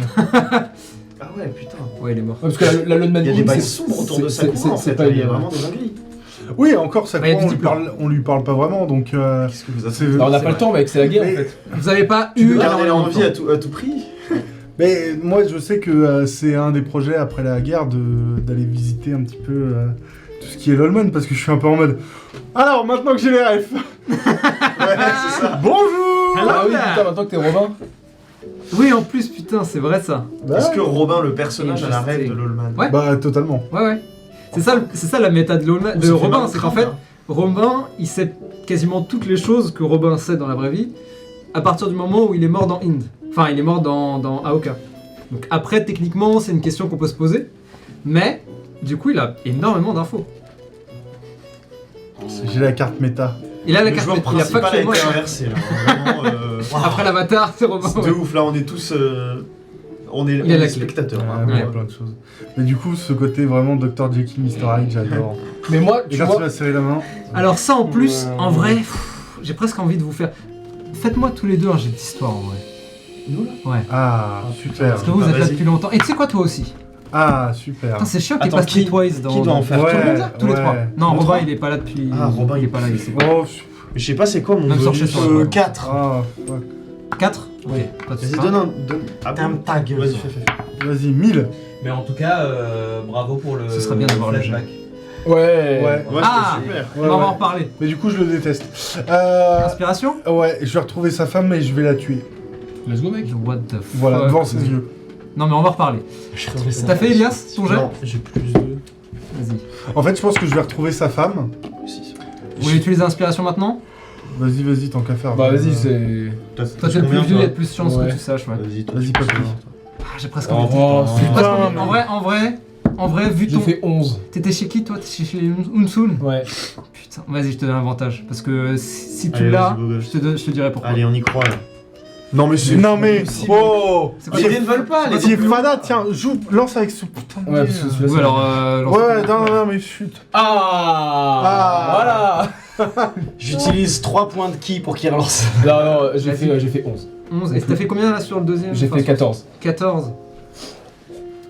Ah ouais, putain. ouais, il est mort. Parce que la Lolman Il y a Inc, des bails c'est- sombres autour de c'est- Sakura en c'est fait. pas Il y a une- vraiment des dingueries. Oui, encore Bah, il y Sakura, a du diplôme. on lui parle pas vraiment, donc. Qu'est-ce que vous c'est- Alors, on n'a C'est pas le vrai. temps, mec, c'est la guerre Mais- en fait. Vous avez pas Tu eu veux garder énormément de l'envie temps. à tout prix. Mais moi, je sais que c'est un des projets après la guerre d'aller visiter un petit peu tout ce qui est Lolman, parce que je suis un peu en mode. Alors, maintenant que j'ai les refs. Ouais, c'est ça. Bonjour. Ah oui, putain, maintenant que t'es Robin. Oui, en plus, putain, c'est vrai ça. Bah, Est-ce que Robin, le personnage, a la Interesting. rêve de l'Allman? Ouais. Bah, totalement. Ouais. C'est ça la méta de, Lolman- de Robin, c'est qu'en fait, Robin, il sait quasiment toutes les choses que Robin sait dans la vraie vie à partir du moment où il est mort dans Inde. Enfin, il est mort dans Aoka. Donc après, techniquement, c'est une question qu'on peut se poser. Mais, du coup, il a énormément d'infos. J'ai la carte méta. Il a la Le carte, joueur il a principal a factuellement... été inversé là. Vraiment, Après l'avatar, c'est Robin. c'est de ouf, là on est tous. On est, Il on a la est clé. spectateurs. Ouais, hein. il y a Ouais. plein de choses. Mais du coup, ce côté vraiment Dr. Jekyll, Mr. Hyde, j'adore. Mais moi, Et tu quand tu vois. vas serrer la main. Alors ça, en plus, en vrai, j'ai presque envie de vous faire... Faites-moi tous les deux un jet d'histoire, en vrai. Nous là Ouais. Ah, super. Parce que vous êtes là vas-y. depuis longtemps. Et tu sais quoi, toi aussi? Ah, super. Putain, c'est chiant qu'il Attends, passe qui- Streetwise dans... qui doit en faire Ouais, tout le monde là Tous les ouais. trois. Non, Nous Robin, trois il est pas là depuis... Ah, Robin, il est pas là, il sait pas. Oh, Mais je sais pas c'est quoi mon Même bonus. chercher sur le- 4. ah, fuck. 4 Ok, pas de Vas-y, soucis. donne un. Ah T'aimes bon ta gueule. Vas-y, fais. Vas-y, 1000. Mais en tout cas, bravo pour le. Ce serait bien d'avoir le jeu. flashback. Ouais. Ouais. Ouais, Ah c'était super. Ouais, On va ouais. en reparler. Mais du coup, je le déteste. Inspiration Ouais, je vais retrouver sa femme et je vais la tuer. Let's go, mec. What the fuck. Voilà, devant ses yeux. Non, mais on va en reparler. T'as fait Elias ton jet? Non, j'ai plus de. Vas-y. En fait, je pense que je vais retrouver sa femme. Vous voulez utiliser l'inspiration maintenant? Vas-y, tant qu'à faire. Bah vas-y, c'est... Toi, t'es le plus vieux, il y a plus de chances Ouais. que tu saches, ouais. Vas-y, pas plus. Ah, j'ai presque Oh, envie. c'est J'ai presque putain, envie. En vrai, vu J'ai ton... fait 11. T'étais chez qui, toi? T'étais chez les Unsun? Ouais. Putain, vas-y, je te donne un avantage. Parce que si tu Allez, l'as, vas-y, beau gosse. je te dirai pourquoi. Allez, on y croit là. Non, mais c'est. Non, mais. Oh C'est quoi Les ça? dés ne veulent pas, les Vas-y, Fada, tiens, lance avec ce putain de. Ouais, dé, parce que là. celui-là, Ouais, c'est- alors... Ouais, non, mais chut. Ah, Voilà. J'utilise 3 points de ki pour qu'il relance. Non, j'ai fait 11. 11. Et t'as fait combien là sur le deuxième? J'ai Enfin, fait 14. 14.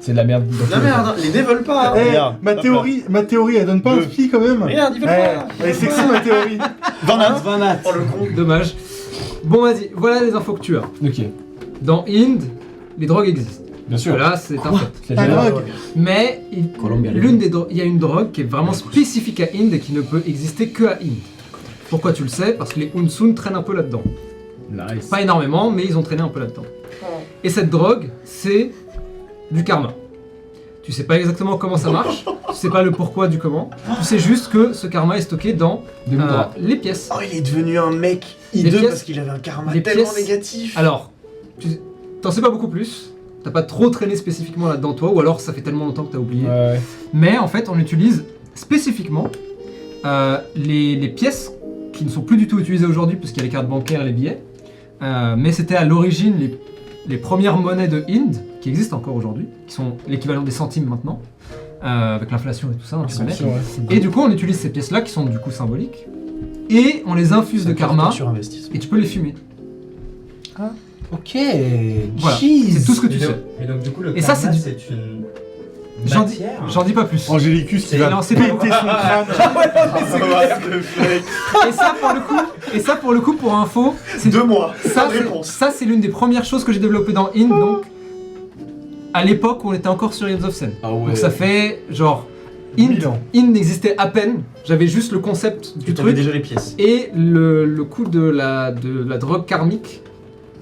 C'est de la merde. La merde, les dés veulent pas. Eh, regarde, ma hop théorie, elle donne pas un Deux. pi quand même. Regarde, ils veulent pas. Elle est sexy ma théorie. Vanat. Oh le con. Dommage. Bon, vas-y, voilà les infos que tu as. Ok, Dans Inde, les drogues existent. bien sûr. Là, c'est un fait. C'est La génial. drogue. Mais Colombia, il y a une drogue qui est vraiment spécifique à Inde et qui ne peut exister que à Inde. Pourquoi tu le sais? Parce que les Unsun traînent un peu là-dedans. Nice. Pas énormément, mais ils ont traîné un peu là-dedans. Et cette drogue, c'est du karma. Tu sais pas exactement comment ça marche, tu sais pas le pourquoi du comment, tu sais juste que ce karma est stocké dans Des moudras. les pièces. Oh, il est devenu un mec Les hideux pièces- parce qu'il avait un karma les tellement pièces- négatif. Alors, tu t'en sais pas beaucoup plus, t'as pas trop traîné spécifiquement là-dedans toi, ou alors ça fait tellement longtemps que t'as oublié. Ouais. Mais en fait, on utilise spécifiquement les pièces qui ne sont plus du tout utilisées aujourd'hui puisqu'il y a les cartes bancaires et les billets. Mais c'était à l'origine les premières monnaies de Inde qui existent encore aujourd'hui, qui sont l'équivalent des centimes maintenant, avec l'inflation et tout ça. on les Bien connaît. sûr, ouais. Et du coup, on utilise ces pièces-là qui sont du coup symboliques et on les infuse de karma Sur investissement. et tu peux les fumer. Ok. Voilà, Jeez. c'est tout ce que tu Et donc, sais. et donc, du coup, le Et ça, karma, c'est c'est une J'en dis, matière. j'en dis pas plus. Angélicus qui C'est va lancé péter par- son crâne. Et ça pour le coup, pour info, c'est 2 mois. Ça, Pas de c'est- réponse. ça, c'est l'une des premières choses que j'ai développées dans Inde, donc à l'époque où on était encore sur Heroes of Sen. Ah ouais. Donc ça fait genre 1000 ans. Inde n'existait à peine. J'avais juste le concept du Tu avais truc déjà les pièces. et le coup de la drogue karmique.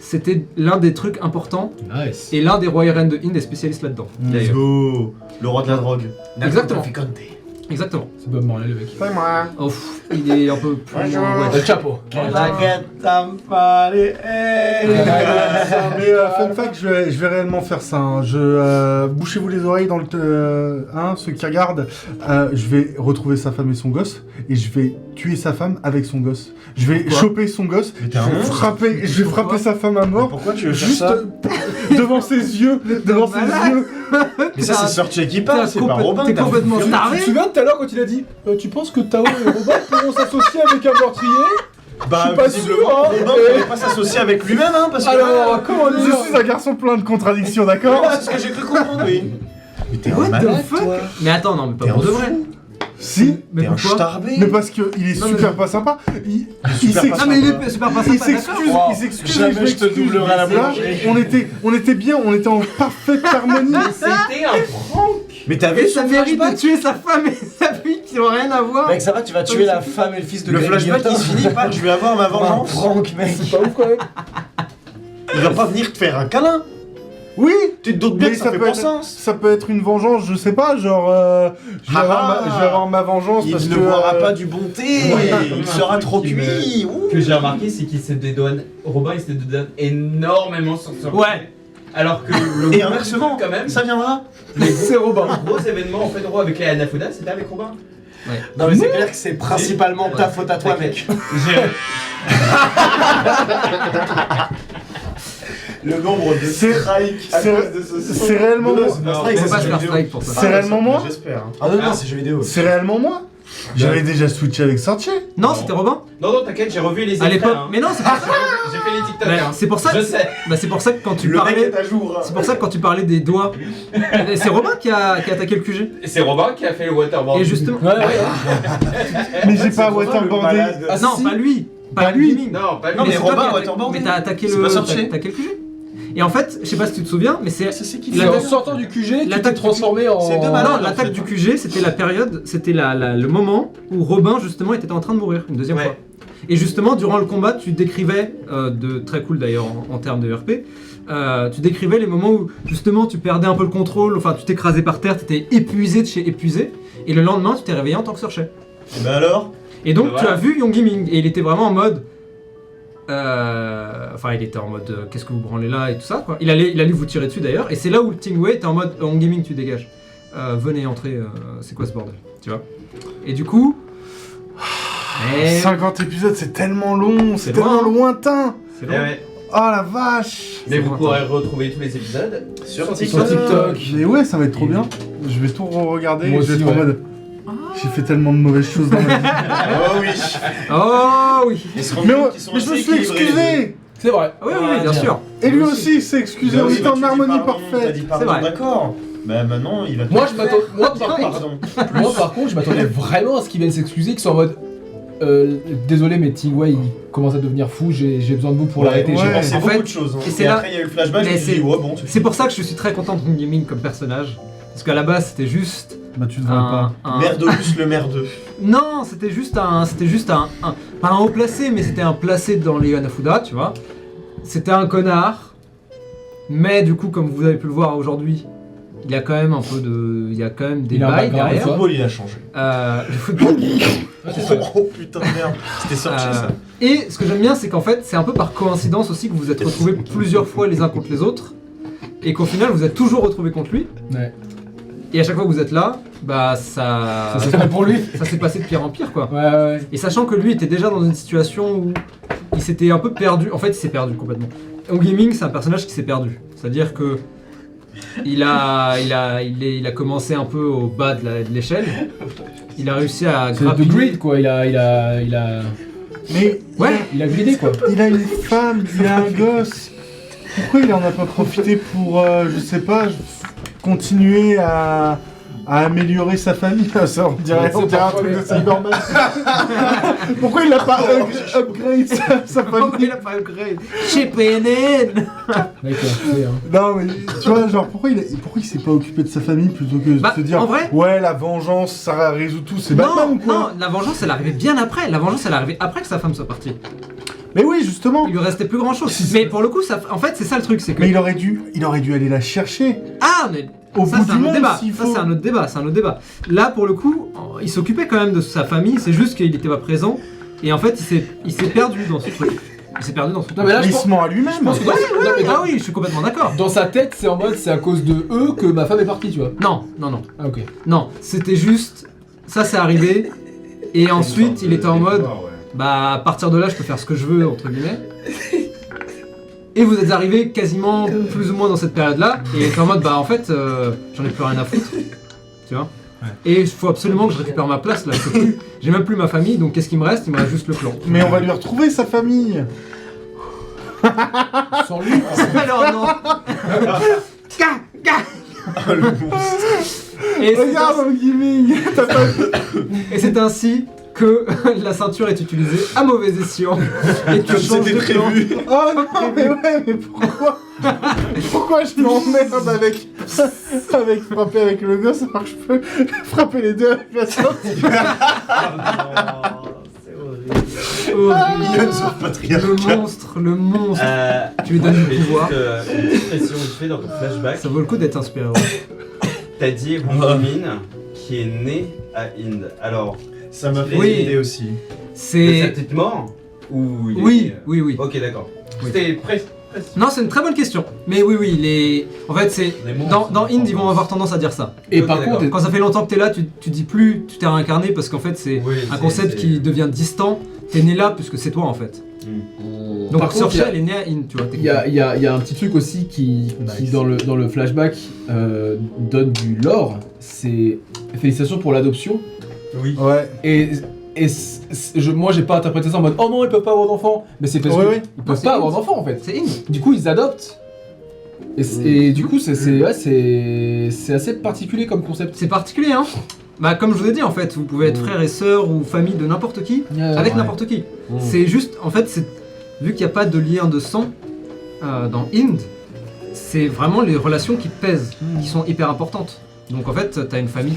C'était l'un des trucs importants Nice. et l'un des rois et reines de Inde est spécialiste là-dedans. Let's go. Le roi de la drogue. Exactement. Exactement. C'est Bob Marley le mec. C'est moi. Oh, pff, il est un peu plus. Bonjour. ouais. Le chapeau. Mais fun fact, je vais réellement faire ça. Hein. Bouchez-vous les oreilles dans le ceux qui regardent. Je vais retrouver sa femme et son gosse et je vais tuer sa femme avec son gosse. Je vais Pourquoi choper son gosse. Mais t'es un monstre. Je vais frapper sa femme à mort. Pourquoi tu veux faire Juste ça devant ses yeux, devant ses yeux. Mais ça, c'est Sorche qui parle, c'est pas Robin. T'es complètement Tu taré. te souviens tout à l'heure quand il a dit tu penses que Tao et Robin pourront s'associer avec un meurtrier? Bah, Je suis pas visiblement, sûr, hein. Robin ne pouvait pas s'associer avec lui-même, hein, parce que. Alors, comment Je dire suis un garçon plein de contradictions, d'accord? C'est ce que j'ai cru comprendre, oui. Mais t'es What un the malade, fuck? toi. Mais attends, non, mais pas T'es pour un de vrai. fou. Si, Mais T'es un pourquoi? starbé. mais parce qu'il est Non, mais super je- pas sympa. Il super pas Ah, mais il sympa. est super pas Il sympa, s'excuse, d'accord. il s'excuse. Jamais je je te m'excuse, doublerai à la mais là, boulangerie. on était bien, on était en parfaite harmonie. C'était un prank. Mais t'as Et vu ça son mérite de flashback? tuer sa femme et sa fille qui n'ont rien à voir. Mec, ça va, tu vas tuer la femme et le fils de Le Greg flashback Guillotin. il se finit pas, je vais avoir ma Un vengeance. prank, mec. C'est pas ouf quand même. Il va pas venir te faire un câlin. Oui, Tu te doutes bien mais que ça fait peut pas être, sens. ça peut être une vengeance, je sais pas, genre je vais avoir ma vengeance parce Il que ne boira pas du bon thé, Ouais. il sera trop Qui me- cuit. Ouh. Que j'ai remarqué, c'est qu'il se dédouane. Robin, il se dédouane énormément sur son. Ouais. Alors que le Et gros inversement, truc, quand même. ça viendra. C'est Robin. Le gros événement en fait gros avec les Hanafuda, c'était avec Robin. Non, mais c'est clair que c'est principalement ta faute à toi, mec. Le nombre de C'est- strikes à c'est- cause de ce c'est réellement moi. c'est pas strike, Faut c'est pas se jeu faire vidéo. strike pour ça. C'est réellement moi. J'espère. hein. Ah non, non, c'est jeu vidéo. C'est réellement moi. J'avais déjà switché avec Sorche. Non, c'était Robin. Non, non, t'inquiète, j'ai revu les À l'époque. extraits, hein. Mais non, c'est pas J'ai fait les TikTok. Bah, hein. c'est pour ça. Je sais. Bah, c'est pour ça que quand tu Le mec parlais. est à jour. C'est pour ça que quand tu parlais des doigts, c'est Robin qui a attaqué le QG. Et c'est Robin qui a fait le waterboard. Et justement. Ouais, ouais. Mais j'ai pas C'est Robin, le waterboardé. malade. Ah non, si. pas lui. Pas Pas lui. lui. Non, pas lui. Non, mais c'est toi Robin qui as a attaqué- waterboardé. Mais t'as attaqué C'est le. pas sorcier. T'as attaqué le QG. Et en fait, je sais pas si tu te souviens, mais c'est. Ça c'est qui C'est en sortant du QG, tu t'es l'attaque- transformé en. C'est deux Ah malades. non, en l'attaque fait. du QG, c'était la période, c'était le moment où Robin justement était en train de mourir une deuxième Ouais. fois. Et justement, durant le combat, tu décrivais, de très cool d'ailleurs en termes de RP, tu décrivais les moments où justement tu perdais un peu le contrôle, enfin tu t'écrasais par terre, t'étais épuisé de chez épuisé, et le lendemain tu t'es réveillé en tant que Searchet. Et bah alors? Et donc Voilà. tu as vu Young Gaming, et il était vraiment en mode... Enfin il était en mode qu'est-ce que vous branlez là et tout ça quoi. Il allait vous tirer dessus d'ailleurs, et c'est là où le Tingway était en mode Young Gaming tu dégages. Venez entrer, c'est quoi ce bordel, tu vois. Et du coup... 50 épisodes, c'est tellement long, c'est C'est tellement loin, hein. lointain. C'est Eh long. ouais. Oh la vache. Mais C'est vous lointain. pourrez retrouver tous les épisodes sur Sur TikTok. TikTok. Mais ouais, ça va être trop bien. Je vais tout re-regarder. Moi et je vais aussi, être en ouais. mode. J'ai fait tellement de mauvaises choses dans ma vie. Oh oui. Oh oui. Ils se rendent mais compte qu'ils sont mais je me assez suis équilibrés, les deux. excusé. C'est vrai. Oui, bien sûr. Et lui Moi aussi, il s'est excusé. Bah On oui, était bah en tu dis harmonie pardon, T'as parfaite. dit C'est pardon, vrai. d'accord. Bah maintenant, il va te... Moi, par contre, je m'attendais Plus. vraiment à ce qu'il vienne s'excuser, qu'il soit en mode. Désolé, mais Tingway il commence à devenir fou, j'ai besoin de vous pour Ouais, l'arrêter. ouais. j'ai- J'ai pensé En beaucoup fait, de choses. et Et, c'est là- après, il y a eu le flashback, je Mais me suis dit, ouais, bon, C'est pour ça que je suis très content de Young Gaming comme personnage. Parce qu'à la base c'était juste Bah tu devrais pas. un... Merdolus le merdeux. Non, c'était juste un, pas un haut placé, mais c'était un placé dans les Hanafuda, tu vois. C'était un connard, mais du coup, comme vous avez pu le voir aujourd'hui, il y a quand même un peu de, il y a quand même des Il a un bails background, Le derrière. quoi. football, il a changé. Le football. Ouais, c'est ça. Oh putain de merde. C'était sorti Euh, ça. Et ce que j'aime bien, c'est qu'en fait, c'est un peu par coïncidence aussi que vous vous êtes retrouvés plusieurs fois les uns contre les autres, et qu'au final, vous êtes toujours retrouvés contre lui. Ouais. Et à chaque fois que vous êtes là, bah ça, Ça c'est fait pour lui. ça s'est passé de pire en pire, quoi. Ouais, ouais. Et sachant que lui était déjà dans une situation où il s'était un peu perdu, en fait il s'est perdu complètement. Young Gaming c'est un personnage qui s'est perdu, c'est-à-dire que il a commencé un peu au bas de l'échelle, il a réussi à C'est de grappiller. grid quoi, il a Mais Ouais, gridé quoi. il a une femme, il a un gosse. Pourquoi il en a pas profité pour, je sais pas, continuer à améliorer sa famille? Ça, on dirait un truc de Cyberman. Pourquoi il a pas upgrade sa pourquoi famille? il a pas upgrade chez PNN? Mec, fait, hein. Non mais tu vois, genre pourquoi il s'est pas occupé de sa famille plutôt que Bah, de se dire en vrai ouais la vengeance ça résout tout, c'est Batman Non, ou quoi? non, la vengeance elle arrivait bien après, la vengeance elle arrivait après que sa femme soit partie. Mais oui justement. Il lui restait plus grand chose. Mais pour le coup, ça, en fait c'est ça le truc, c'est que... Mais il aurait dû aller la chercher Ah mais au ça bout c'est du un autre monde débat, s'il ça faut. c'est un autre débat, c'est un autre débat. Là pour le coup, il s'occupait quand même de sa famille, c'est juste qu'il était pas présent et en fait il s'est perdu dans ce truc. Il s'est perdu dans ce truc. Non, mais là, Mais il se ment à lui-même. Je pense que dans, non, mais Ah oui, je suis complètement d'accord. dans sa tête, c'est en mode c'est à cause de eux que ma femme est partie, tu vois. Non, non, non, Ah ok. non, c'était juste, ça c'est arrivé et ensuite il était en mode, bah à partir de là je peux faire ce que je veux entre guillemets. Et vous êtes arrivé quasiment plus ou moins dans cette période-là et il était en mode bah en fait j'en ai plus rien à foutre, tu vois. Et il faut absolument que je récupère ma place là, je peux plus. J'ai même plus ma famille donc qu'est-ce qu'il me reste? Il me reste juste le clan. Mais on va lui retrouver sa famille. Sans lui. Alors non. Ah, le monstre. Et c'est Regarde ainsi- mon gaming. T'as pas et c'est ainsi que la ceinture est utilisée à mauvais escient et tu Comme changes c'était de clan. prévu. Oh non mais ouais mais pourquoi? Pourquoi je m'emmerde avec frapper avec le gosse alors que je peux frapper les deux avec la ceinture? Horrible. Guillaume sur Le patriarcat. monstre, le monstre. Euh, Tu lui donnes du mais pouvoir. juste, une petite précision vite fait dans ton flashback. Ça vaut le coup d'être un super-héros. T'as dit Wong Min qui est né à Inde. Alors, Ça m'a fait Oui. idée aussi. c'est C'est... peut-être mort ou il est- Oui, oui, oui. Ok, d'accord. Oui. C'était presque. Non, c'est une très bonne question. Mais oui, oui, les... En fait, c'est... Les mots Dans sont Inde, ils vont avoir tendance à dire ça. Et Ok, par d'accord. contre, Quand ça fait longtemps que t'es là, tu dis plus tu t'es réincarné parce qu'en fait, c'est Oui, un c'est- concept c'est- qui devient distant. T'es né là puisque c'est toi en fait. Donc par contre, Sorcha, elle est née à Inde, tu vois. il y a un petit truc aussi qui dans le flashback donne du lore. C'est félicitations pour l'adoption. Oui. Ouais. Moi j'ai pas interprété ça en mode oh non ils peuvent pas avoir d'enfants, mais c'est parce Ouais, que ouais. ils peuvent c'est pas Inde. avoir d'enfants en fait. C'est Inde. Du coup ils adoptent. Et du coup c'est assez particulier comme concept. C'est particulier, hein. Bah comme je vous ai dit en fait, vous pouvez être frère et sœur ou famille de n'importe qui, avec Ouais. n'importe qui. C'est juste, en fait, vu qu'il n'y a pas de lien de sang dans Inde, c'est vraiment les relations qui pèsent, qui sont hyper importantes. Donc en fait, t'as une famille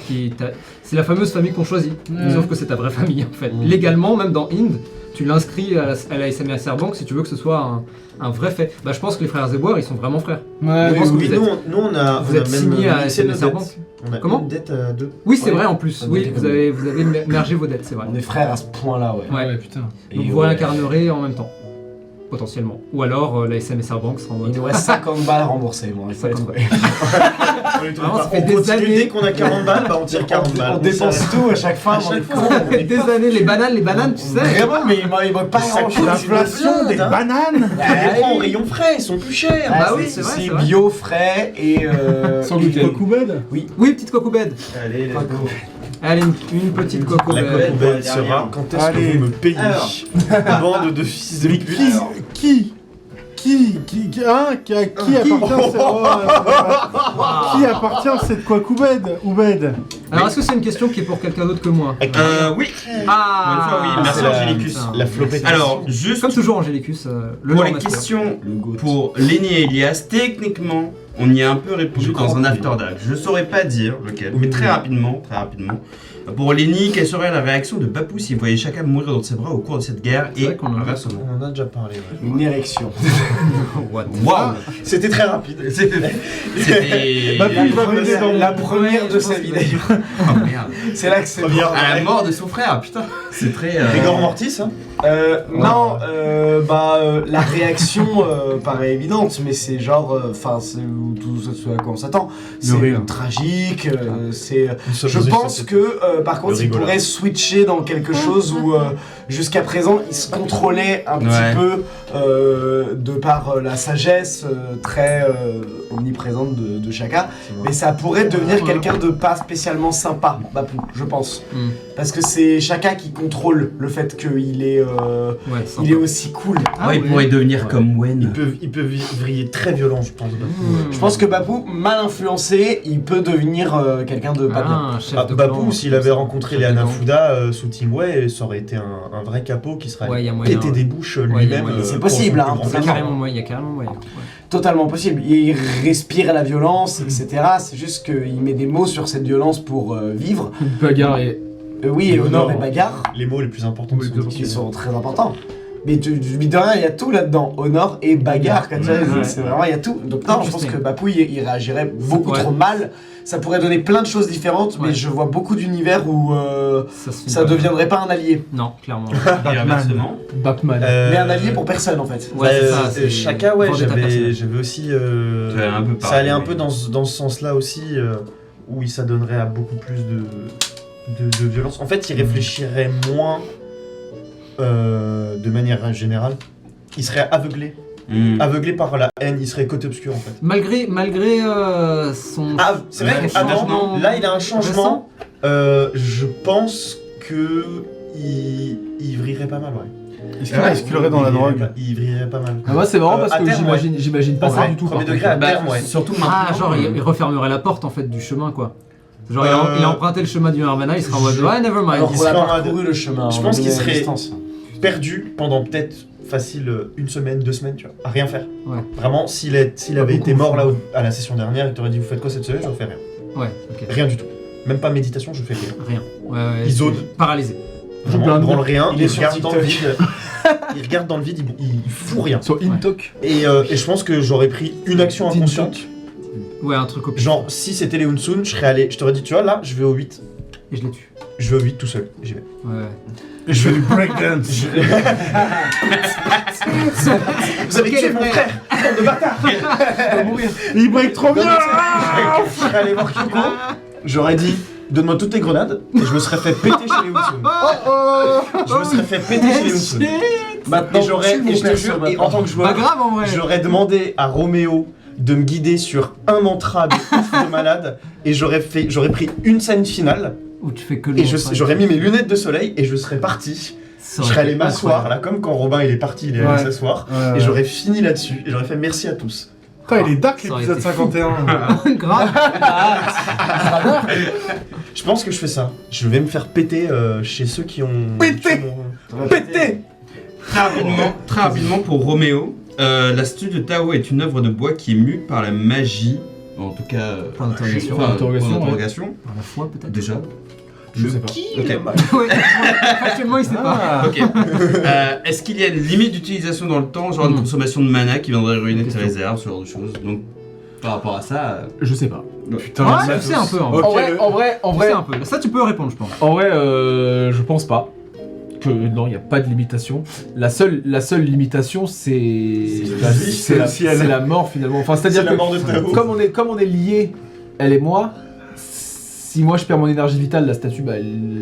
c'est la fameuse famille qu'on choisit. Ouais. Sauf que c'est ta vraie famille en fait. Mm. Légalement, même dans Inde, tu l'inscris à la SMSR Bank si tu veux que ce soit un vrai fait. Bah je pense que les frères Zeboir ils sont vraiment frères. Ouais, Je pense que Oui, vous êtes- nous on a vous êtes même signé à mixé nos SMSR dettes. Bank. On a Comment une dette à deux. Oui c'est Ouais. vrai en plus, On oui était vous comme- avez mergé vos dettes, c'est vrai. On est frères à ce point-là, ouais. Ouais. Ouais, putain. Et Donc vous ouais. réincarnerez en même temps, potentiellement. Ou alors la SMSR Bank sera en Il mode... nous reste 50 balles à rembourser, bon, il faut les 50 trouver. Vraiment, ça fait On des continue, années. dès qu'on a 40 balles, bah on tire 40 balles. On dépense tout à chaque fois. À chaque fois. Ça fait des années, les bananes tu sais. Vraiment, mais il manque pas Ça grand-chose. coûte L'inflation des hein. bananes. On les prend au rayon frais, ils sont plus chers. bah oui, c'est vrai, c'est vrai. bio, frais et... Sans et- gluten. Cocoubed. Oui, petite cocoubed. Allez, let's go. Allez, une petite La cocoubed. cocoubelle sera quand est-ce que Allez. vous me payez Alors. Bande de fils de pute. Qui appartient cette Cocoubed Oubed? Alors est-ce que c'est une question qui est pour quelqu'un d'autre que moi? Oui. Pour une fois, oui. Merci, c'est la- Angélicus. putain. La flopette. Alors, juste Comme toujours Angélicus, le pour Lord les Master. questions Le goût. pour Lenny et Elias, techniquement, on y a un peu répondu Je dans crois un que after dark. Je saurais pas dire lequel, mais très rapidement. Pour Lenny, quelle serait la réaction de Bapou s'il voyait Shaka mourir dans ses bras au cours de cette guerre C'est et vrai qu'on en a- inversement? On en a déjà parlé. Ouais. Une érection. What? Waouh! C'était très rapide. C'était. Bapou, il va venir dans La première de sa vie d'ailleurs. Oh merde! C'est là que c'est... Première. À la mort de son frère, putain! C'est très. Rigor mortis, hein. Non, la réaction paraît évidente, mais c'est genre, enfin, c'est tout ce à quoi on s'attend. C'est rire. tragique, c'est. Nous sommes Je dans une pense société. que, par contre, il rigolade. pourrait switcher dans quelque chose où, jusqu'à présent, il se contrôlait un Ouais. petit peu de par la sagesse très omniprésente de Shaka, mais ça pourrait devenir quelqu'un de pas spécialement sympa, Bapou, je pense. Hmm. Parce que c'est Shaka qui contrôle le fait qu'il est, Ouais, il est aussi cool. Ouais, il pourrait devenir comme Wen. Il peut vriller très violent, je pense. Je pense que Bapou, mal influencé, il peut devenir quelqu'un de pas bien. un chef de Bapou, clan, s'il avait rencontré chef les de clan. Hanafuda sous Team Way, ça aurait été un vrai capot qui serait Ouais, y a moyen, pété ouais. des bouches y a lui-même. moyen. C'est pour son possible, plus hein, grand Il y a plaisir. carrément moyen, ouais. Totalement possible. Il respire la violence, etc. C'est juste qu'il met des mots sur cette violence pour vivre. Bagarre et. Oui, et honneur et bagarre, Les mots les plus importants Oui, sont bien dits. qui sont très importants. Mais mine de rien, il y a tout là-dedans. Honneur et bagarre, quand tu vois, Ouais. c'est vraiment, il y a tout. Donc non, je pense que Bapou, il réagirait beaucoup Ouais. trop mal. Ça pourrait donner plein de choses différentes, mais Ouais. je vois beaucoup d'univers où Ça se ça finit pas. deviendrait pas un allié. Non, clairement. Et inversement. Batman. Mais un allié pour personne, en fait. Ouais, c'est ça. c'est Chaka, ouais, vendetta personnelle. j'avais aussi. J'avais un peu ça pareil, allait un mais- peu dans ce sens-là aussi, où il s'adonnerait à beaucoup plus de violence. En fait, il réfléchirait moins de manière générale. Il serait aveuglé. Aveuglé par la haine, il serait côté obscur en fait. Malgré son... Ah, c'est vrai Ouais, que avant, changement là il a un changement. Je pense que il vrillerait pas mal, ouais. Est-ce qu'il aurait dans la drogue? Il vrillerait pas mal. Ah, moi, c'est marrant parce à que terme, j'imagine pas En ça vrai, du tout. premier par degré, contre. à terme, ouais. Surtout maintenant. Ah, genre il refermerait la porte en fait du chemin quoi. Genre il a emprunté le chemin du Nirvana, il sera en mode ouais, never mind. Alors il qu'on a serait en parcouru mode- le chemin. je on a pense qu'il donné la serait- distance. Perdu pendant peut-être facile une semaine, 2 semaines, tu vois, à rien faire. Ouais. Vraiment, s'il avait été mort là à la session dernière, il t'aurait dit vous faites quoi cette semaine, j'aurais fait rien. Ouais, ok. Rien du tout. Même pas méditation, je fais rien. Rien. Ouais, Il zone. Paralysé. Vraiment, il branle rien, Il il est sur regarde dans le TikTok. vide. Il regarde dans le vide, il fout rien. Sur Intok. Et je pense que j'aurais pris une action inconsciente. Ouais, un truc au pire. Genre, si c'était Léon Sun, je t'aurais dit, tu vois, là, je vais au 8. Et je l'ai tué. Je vais au 8 tout seul. J'y vais. Ouais. Je fais du breakdance. Vous avez tué mon frère, bande de bâtards. Il break trop bien. Je serais allé voir Kyoko, j'aurais dit, donne-moi toutes tes grenades, et je me serais fait péter chez Léon Sun. Je me serais fait péter chez Léon Sun. Maintenant, Et j'aurais, tue et je te mon jure, perso et en tant que Pas joueur, grave en vrai. j'aurais demandé à Roméo de me guider sur un mantra de ouf de malade, et j'aurais pris une scène finale, Où tu fais que le et mensonge. j'aurais mis mes lunettes de soleil, et je serais parti. Ça Je aurait serais allé été m'asseoir, incroyable. là, comme quand Robin il est parti, il est Ouais. allé s'asseoir, et j'aurais fini là-dessus, et j'aurais fait merci à tous. Putain, il est dark Ça aurait l'épisode été 51. Grave. Je pense que je fais ça. Je vais me faire péter chez ceux qui ont... Péter Péter Très rapidement pour Roméo, la statue de Tao est une œuvre de bois qui est mue par la magie. En tout cas, Point d'interrogation. point Interrogation, d'interrogation. À la fois peut-être. Déjà. Je sais pas. Ok. Ouais, actuellement, il sait pas. Ok. Est-ce qu'il y a une limite d'utilisation dans le temps, genre une consommation de mana qui viendrait ruiner tes réserves, ce genre de choses? Donc, par rapport à ça. Je sais pas. Putain, Ouais, tu sais un peu. En vrai. En vrai, Tu sais un peu. Ça, tu peux répondre, je pense. En vrai, je pense pas. Que non, il n'y a pas de limitation. La seule limitation, c'est la mort finalement. Enfin, c'est-à-dire C'est la mort de Tao. comme on est liés, elle et moi. Si moi je perds mon énergie vitale, la statue, bah,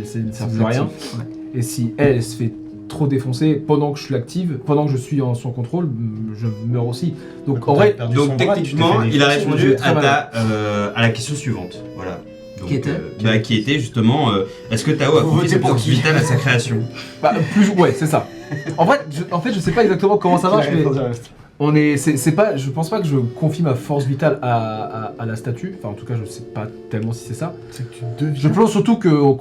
ça ne sert plus à rien. Ouais. Et si elle se fait trop défoncer pendant que je l'active, pendant que je suis en son contrôle, je meurs aussi. Donc en vrai, Donc, techniquement, il a répondu j'ai très à la question suivante. Voilà. Donc, Qui était qui était justement est-ce que Tao a confié sa force vitale à sa création? bah, ouais, c'est ça. En fait, je sais pas exactement comment ça marche, mais c'est pas, je pense pas que je confie ma force vitale à la statue. Enfin, en tout cas, je sais pas tellement si c'est ça. C'est que tu deviens. Je pense surtout qu'on